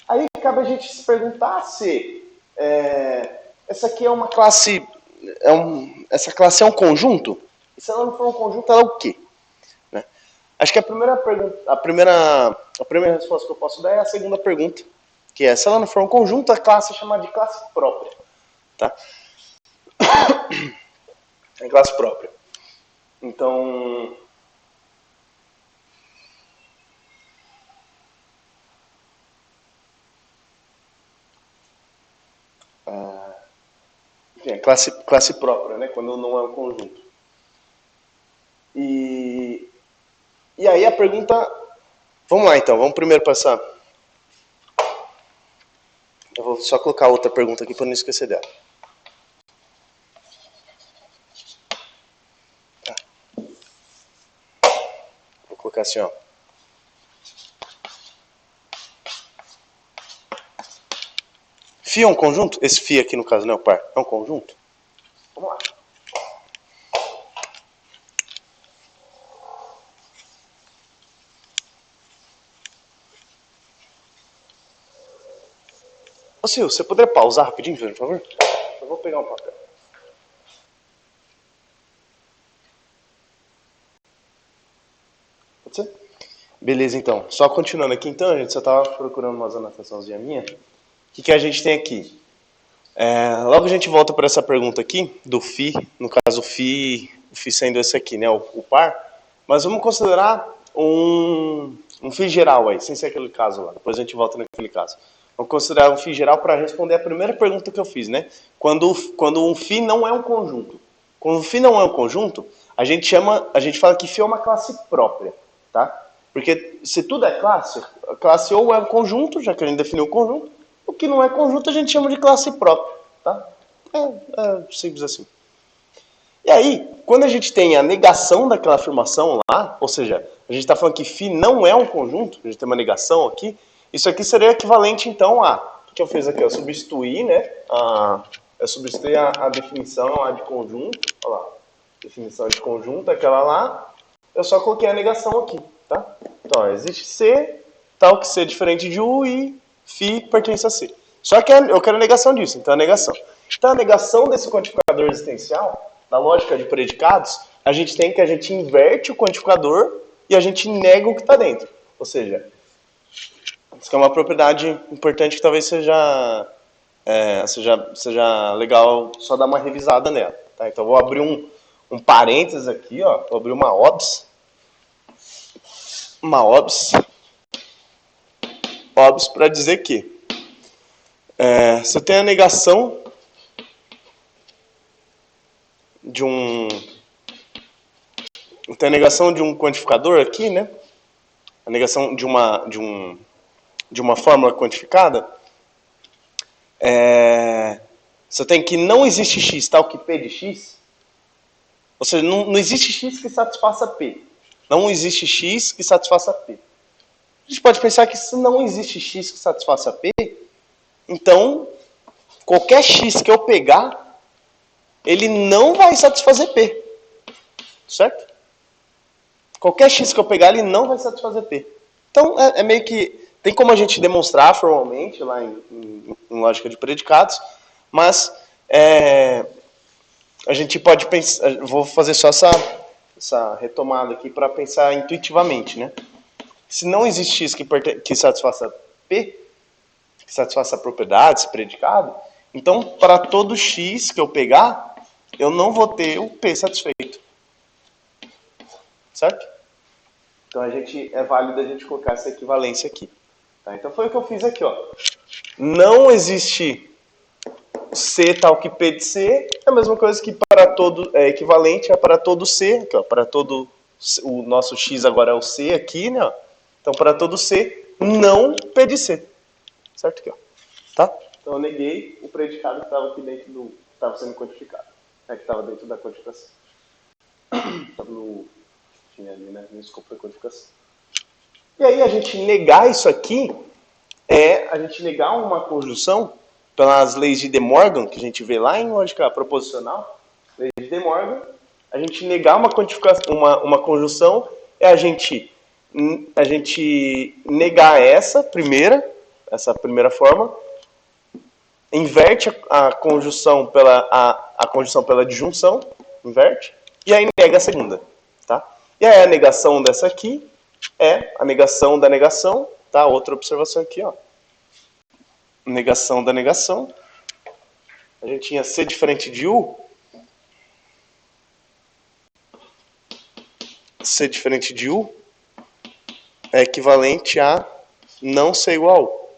Aí cabe a gente se perguntar se essa aqui é uma classe, essa classe é um conjunto? E se ela não for um conjunto, ela é o quê? Né? Acho que a primeira resposta que eu posso dar é a segunda pergunta, que é, se ela não for um conjunto, a classe é chamada de classe própria. Tá? É classe própria. Então, enfim, é classe própria, né? Quando não é um conjunto. E aí a pergunta... Vamos lá então, vamos primeiro passar. Eu vou só colocar outra pergunta aqui para não esquecer dela. Tá. Vou colocar assim, ó. Φ é um conjunto? Esse Φ aqui no caso não é o par. É um conjunto? Vamos lá. Ô Sil, você poderia pausar rapidinho, por favor? Eu vou pegar um papel. Pode ser? Beleza, então. Só continuando aqui, então, a gente só estava procurando umas anotaçõezinhas minha. O que a gente tem aqui? Logo a gente volta para essa pergunta aqui, do Φ, no caso o Φ sendo esse aqui, né, o par. Mas vamos considerar um Φ geral aí, sem ser aquele caso lá. Depois a gente volta naquele caso. Vamos considerar um Φ geral para responder a primeira pergunta que eu fiz, né? Quando um Φ não é um conjunto. Quando o Φ não é um conjunto, a gente fala que Φ é uma classe própria, tá? Porque se tudo é classe, a classe ou é um conjunto, já que a gente definiu o conjunto, o que não é conjunto a gente chama de classe própria, tá? É simples assim. E aí, quando a gente tem a negação daquela afirmação lá, ou seja, a gente está falando que Φ não é um conjunto, a gente tem uma negação aqui, isso aqui seria equivalente então a... O que eu fiz aqui? Eu substituí, né? Eu substituí a definição lá de conjunto, olha lá, definição de conjunto, aquela lá, eu só coloquei a negação aqui, tá? Então, existe C, tal que C é diferente de U e Φ pertence a C. Só que eu quero a negação disso, então a negação. Então a negação desse quantificador existencial, na lógica de predicados, a gente inverte o quantificador e a gente nega o que está dentro. Ou seja, isso é uma propriedade importante que talvez seja legal só dar uma revisada nela. Tá? Então vou abrir um parênteses aqui, ó, vou abrir uma obs para dizer que se eu tenho a negação de um quantificador aqui, né? A negação de uma fórmula quantificada, se eu tenho que não existe x tal que P de x, ou seja, não existe x que satisfaça P. Não existe x que satisfaça P. A gente pode pensar que se não existe x que satisfaça P, então qualquer x que eu pegar, ele não vai satisfazer P. Certo? Qualquer x que eu pegar, ele não vai satisfazer P. Então, é meio que... Tem como a gente demonstrar formalmente lá em lógica de predicados, mas a gente pode pensar... Vou fazer só essa retomada aqui para pensar intuitivamente, né? Se não existe x que satisfaça P, que satisfaça a propriedade, esse predicado, então, para todo x que eu pegar, eu não vou ter o P satisfeito. Certo? Então, é válido a gente colocar essa equivalência aqui. Tá? Então, foi o que eu fiz aqui. Ó. Não existe C tal que P de C é a mesma coisa que para todo, é equivalente a para todo C, aqui, ó, para todo, o nosso X agora é o C aqui, né? Ó. Então, para todo C, não P de C. Certo aqui, ó. Tá? Então, eu neguei o predicado que estava aqui dentro do, estava sendo quantificado, né? Que estava dentro da quantificação. Estava no, tinha ali, né? No escopo da quantificação. E aí, a gente negar isso aqui é a gente negar uma conjunção pelas leis de De Morgan, que a gente vê lá em lógica proposicional, leis de De Morgan, a gente negar uma quantificação, uma conjunção é a gente negar essa primeira forma, inverte a conjunção a conjunção pela disjunção, inverte, e aí nega a segunda, tá? E aí a negação dessa aqui é a negação da negação, tá? Outra observação aqui, ó. Negação da negação. A gente tinha C diferente de U. C diferente de U é equivalente a não ser igual.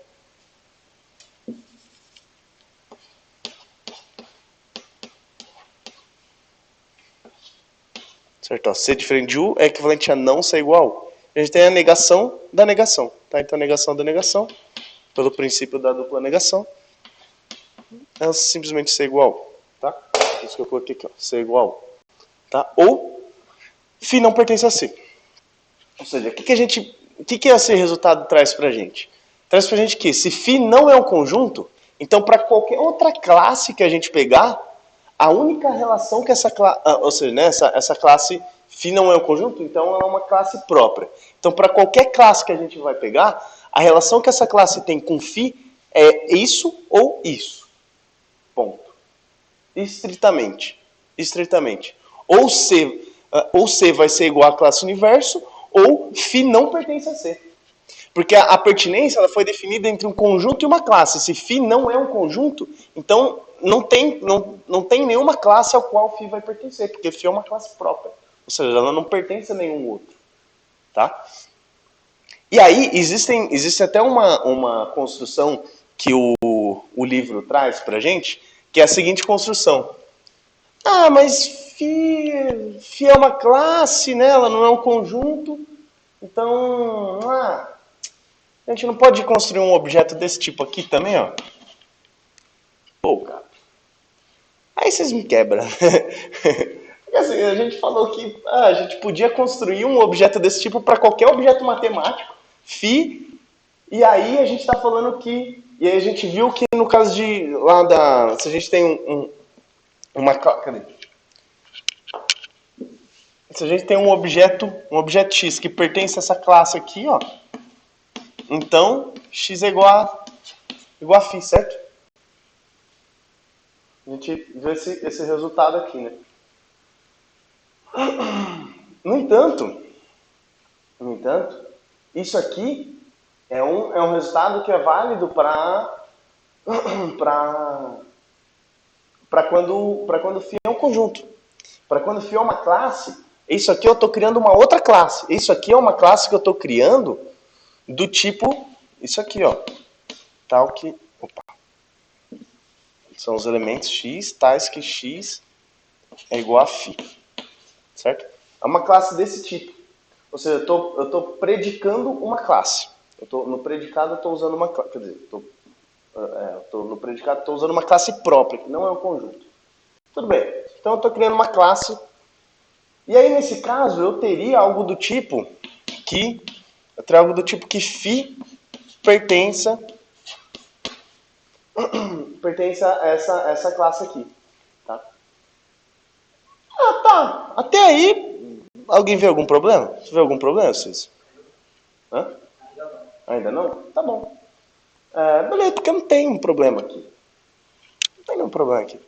Certo? Ó, C diferente de U é equivalente a não ser igual. A gente tem a negação da negação. Tá? Então, a negação da negação, pelo princípio da dupla negação, é simplesmente ser igual. Tá? Isso que eu coloquei aqui, ó, ser igual. Tá? Ou, φ não pertence a C. Ou seja, o que esse resultado traz pra gente? Traz pra gente que se φ não é um conjunto, então para qualquer outra classe que a gente pegar, a única relação que essa classe, ou seja, né, essa classe φ não é um conjunto, então ela é uma classe própria. Então para qualquer classe que a gente vai pegar, a relação que essa classe tem com φ é isso ou isso. Ponto. Estritamente. Ou C vai ser igual à classe universo, ou φ não pertence a C. Porque a pertinência ela foi definida entre um conjunto e uma classe. Se φ não é um conjunto, então não tem nenhuma classe ao qual φ vai pertencer, porque φ é uma classe própria. Ou seja, ela não pertence a nenhum outro. Tá? E aí, existe até uma construção que o livro traz pra gente, que é a seguinte construção. Ah, mas φ é uma classe, né? Ela não é um conjunto. Então, a gente não pode construir um objeto desse tipo aqui também, ó? Pô, cara. Aí vocês me quebram. Porque assim, a gente falou que a gente podia construir um objeto desse tipo para qualquer objeto matemático, φ, e aí a gente está falando que... E aí a gente viu que no caso de... lá da... Se a gente tem uma... Cadê? Se a gente tem um objeto X que pertence a essa classe aqui, ó, então X é igual a φ, certo? A gente vê esse resultado aqui, né? No entanto, isso aqui é um resultado que é válido para quando φ é um conjunto. Para quando φ é uma classe, isso aqui eu estou criando uma outra classe. Isso aqui é uma classe que eu estou criando do tipo, isso aqui, ó. Tal que, opa. São os elementos x, tais que x é igual a φ. Certo? É uma classe desse tipo. Ou seja, eu estou predicando uma classe. No predicado eu estou usando uma classe. Quer dizer, no predicado estou usando uma classe própria, que não é um conjunto. Tudo bem. Então eu estou criando uma classe. E aí, nesse caso, eu teria algo do tipo que φ pertença a essa classe aqui. Tá? Tá. Até aí, alguém vê algum problema? Você vê algum problema, Cis? Hã? Ainda não? Tá bom. Beleza, porque não tem um problema aqui. Não tem nenhum problema aqui.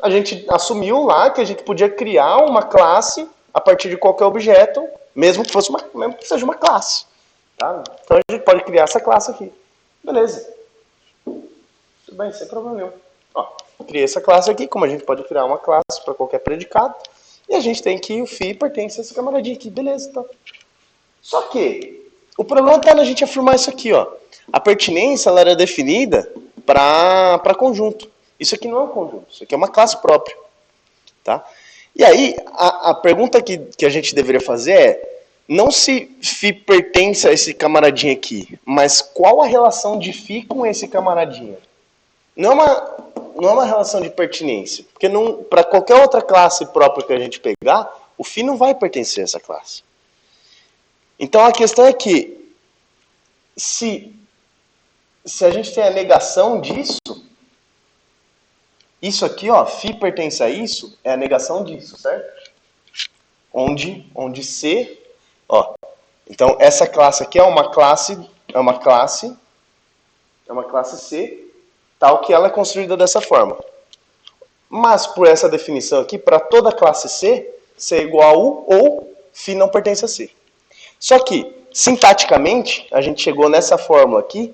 A gente assumiu lá que a gente podia criar uma classe a partir de qualquer objeto, mesmo que seja uma classe. Tá? Então a gente pode criar essa classe aqui. Beleza. Tudo bem, sem problema nenhum. Ó, criei essa classe aqui, como a gente pode criar uma classe para qualquer predicado. E a gente tem que o φ pertence a esse camaradinho aqui. Beleza, então. Só que o problema está na gente afirmar isso aqui, ó. A pertinência ela era definida para conjunto. Isso aqui não é um conjunto, isso aqui é uma classe própria. Tá? E aí, a pergunta que a gente deveria fazer é, não se Φ pertence a esse camaradinho aqui, mas qual a relação de Φ com esse camaradinho? Não é uma relação de pertinência, porque para qualquer outra classe própria que a gente pegar, o Φ não vai pertencer a essa classe. Então a questão é que, se a gente tem a negação disso, isso aqui, ó, Φ pertence a isso, é a negação disso, certo? Onde C, ó, então essa classe aqui é uma classe C, tal que ela é construída dessa forma. Mas por essa definição aqui, para toda classe C, C é igual a U ou Φ não pertence a C. Só que, sintaticamente, a gente chegou nessa fórmula aqui,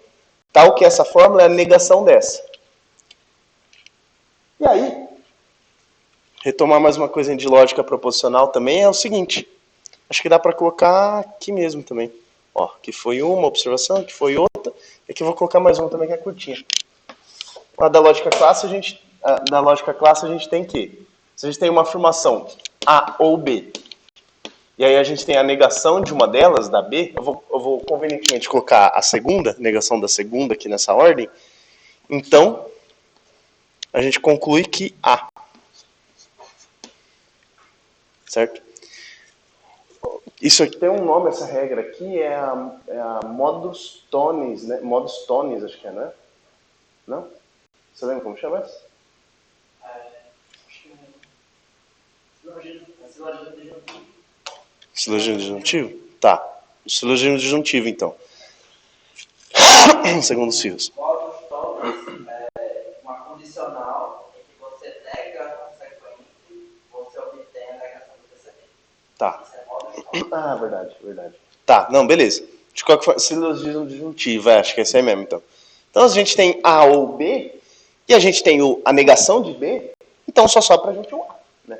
tal que essa fórmula é a negação dessa. E aí, retomar mais uma coisa de lógica proposicional também é o seguinte. Acho que dá para colocar aqui mesmo também. Ó, que foi uma observação, que foi outra. E aqui eu vou colocar mais uma também que é curtinha. Lá da lógica classe a gente tem que, se a gente tem uma afirmação A ou B, e aí a gente tem a negação de uma delas, da B, eu vou convenientemente colocar a segunda, negação da segunda aqui nessa ordem. Então, a gente conclui que A. Certo? Isso aqui tem um nome, essa regra aqui, é a modus tonis, né? Modus tonis, acho que é, né? Não? Você lembra como chama essa? Silogismo disjuntivo? Tá. O silogismo disjuntivo, então. Segundo os fios. Modus tonis é uma condicional em que você nega a consequente, você obtém a negação do precedente. Tá. Isso é modus tonis. Ah, verdade. Tá, não, beleza. De qualquer forma, silogismo disjuntivo, acho que é esse aí mesmo, então. Então a gente tem A ou B, e a gente tem a negação de B, então só sobra pra gente o A, né?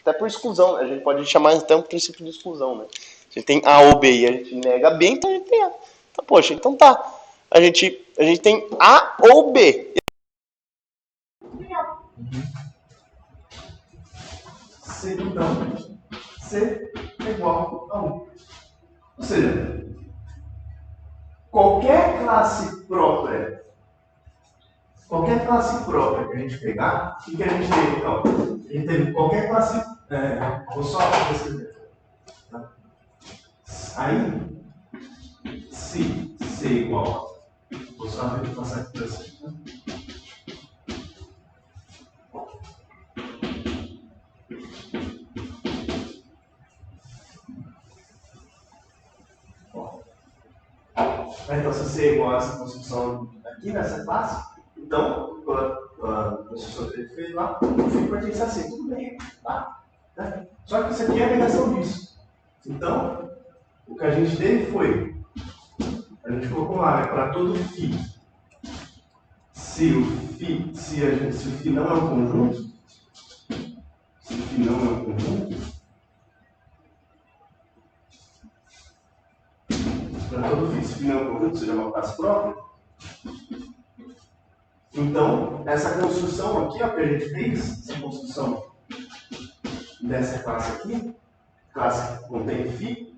Até por exclusão, né? A gente pode chamar então o princípio de exclusão, né? A gente tem A ou B e a gente nega B, então a gente tem A. Então, poxa, então tá. A gente tem A ou B. C, então, C é igual a 1. Ou seja, qualquer classe própria que a gente pegar, o que a gente teve, então? A gente teve qualquer classe. Vou só escrever. Tá? Aí, se C igual. Vou só passar aqui para cima. Tá? Então, se C é igual a essa construção aqui nessa classe, então, a construção que ele fez lá, o fim pertence a C, tudo bem, tá? Né? Só que isso aqui é a negação disso. Então, o que a gente teve foi, a gente colocou lá, né, para todo φ, se o φ não é um conjunto, para todo φ, se φ não é um conjunto, seja uma classe própria, então, essa construção aqui, ó, que a gente fez, essa construção dessa classe aqui, classe que contém φ,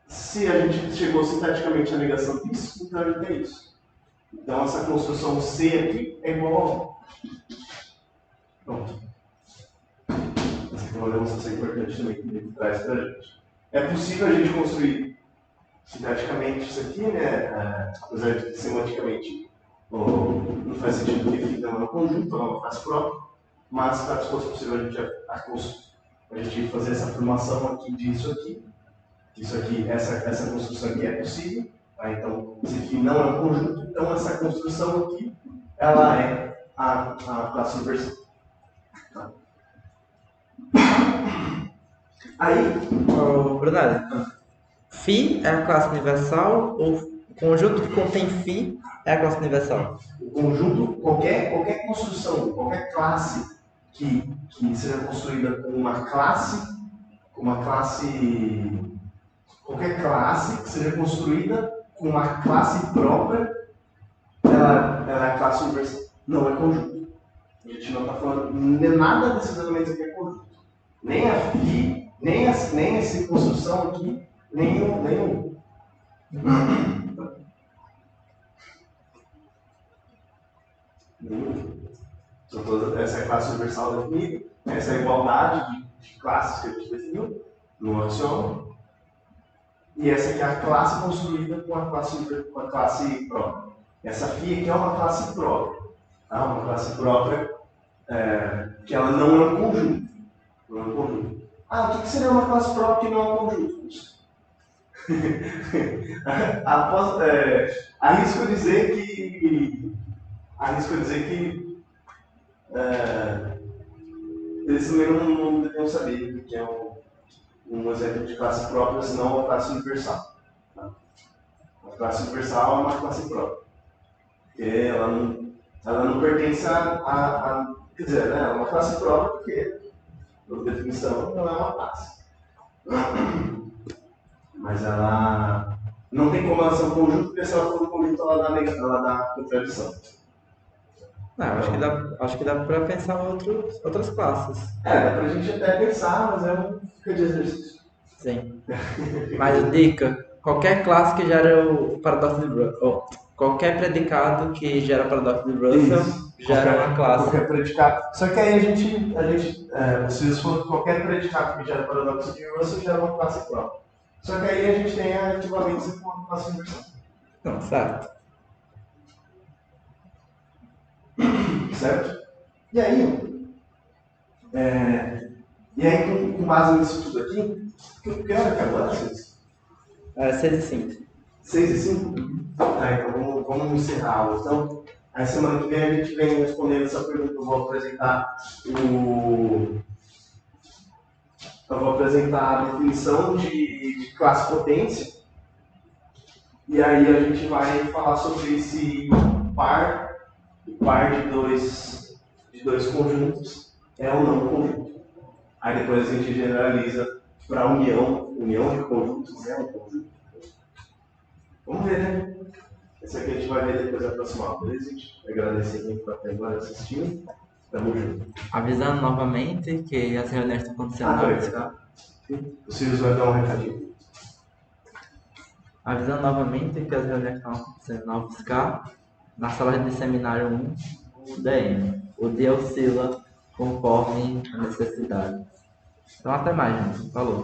se a gente chegou sintaticamente à negação disso, então a gente tem isso. Então, essa construção C aqui é igual a 1. Pronto. Essa aqui é uma demonstração importante também que ele traz para a gente. É possível a gente construir sintaticamente isso aqui, né? Apesar de que semanticamente não faz sentido porque φ não é um conjunto, é uma classe própria, mas caso fosse possível a gente fazer essa afirmação aqui disso aqui. Isso aqui, essa construção aqui é possível, tá? Então, se φ não é um conjunto, então essa construção aqui, ela é a classe universal. Tá? Aí, Brunado, Φ é a classe universal ou o conjunto que contém Φ é a classe universal? o conjunto, qualquer construção, qualquer classe que seja construída com uma classe, qualquer classe que seja construída com uma classe própria, ela é a classe universal. Não é conjunto. A gente não está falando nada desses elementos aqui é conjunto. Nem a FI, nem essa construção aqui, nenhum. Então, essa é a classe universal definida, essa é a igualdade de classes que a gente definiu no axioma, e essa aqui é a classe construída com a classe própria. Essa FI aqui é uma classe própria, tá? Uma classe própria que ela não é um conjunto. Não é um conjunto. O que seria uma classe própria que não é um conjunto? Arrisco dizer que eles também não deveriam saber o que é um exemplo de classe própria, senão uma classe universal. Tá? A classe universal é uma classe própria, porque ela não pertence quer dizer, né, é uma classe própria porque, por definição, ela é uma classe. Mas ela não tem como ela ser um conjunto, porque se ela for um conjunto, ela dá contradição. Não, acho que dá pra pensar outras classes. Dá pra gente até pensar, mas fica de exercício. Sim. Mas dica, qualquer classe que gera o paradoxo de Russell, qualquer predicado que gera paradoxo de Russell gera uma classe. Qualquer predicado. Só que aí a gente se for qualquer predicado que gera paradoxo de Russell gera uma classe própria. Só que aí a gente tem a equivalência com a classe universal. Não, certo. Certo? E aí, com base nisso tudo aqui, que hora que agora, Cês? 6:05. 6:05? Então vamos encerrar a aula. Então, a semana que vem a gente vem respondendo essa pergunta. Eu vou apresentar a definição de classe potência. E aí a gente vai falar sobre esse par de dois conjuntos é ou não conjunto. Aí depois a gente generaliza para união de conjuntos é um conjunto. Vamos ver, né? Esse aqui a gente vai ver depois na próxima aula, beleza, gente? Agradecer quem ficou até agora assistindo. Tamo junto. Avisando novamente que as reuniões estão acontecendo na UFSCar. O Sirius vai dar um recadinho. Avisando novamente que as reuniões estão acontecendo na UFSCar, na sala de seminário 1, DM. O dia oscila conforme a necessidade. Então até mais, gente. Falou.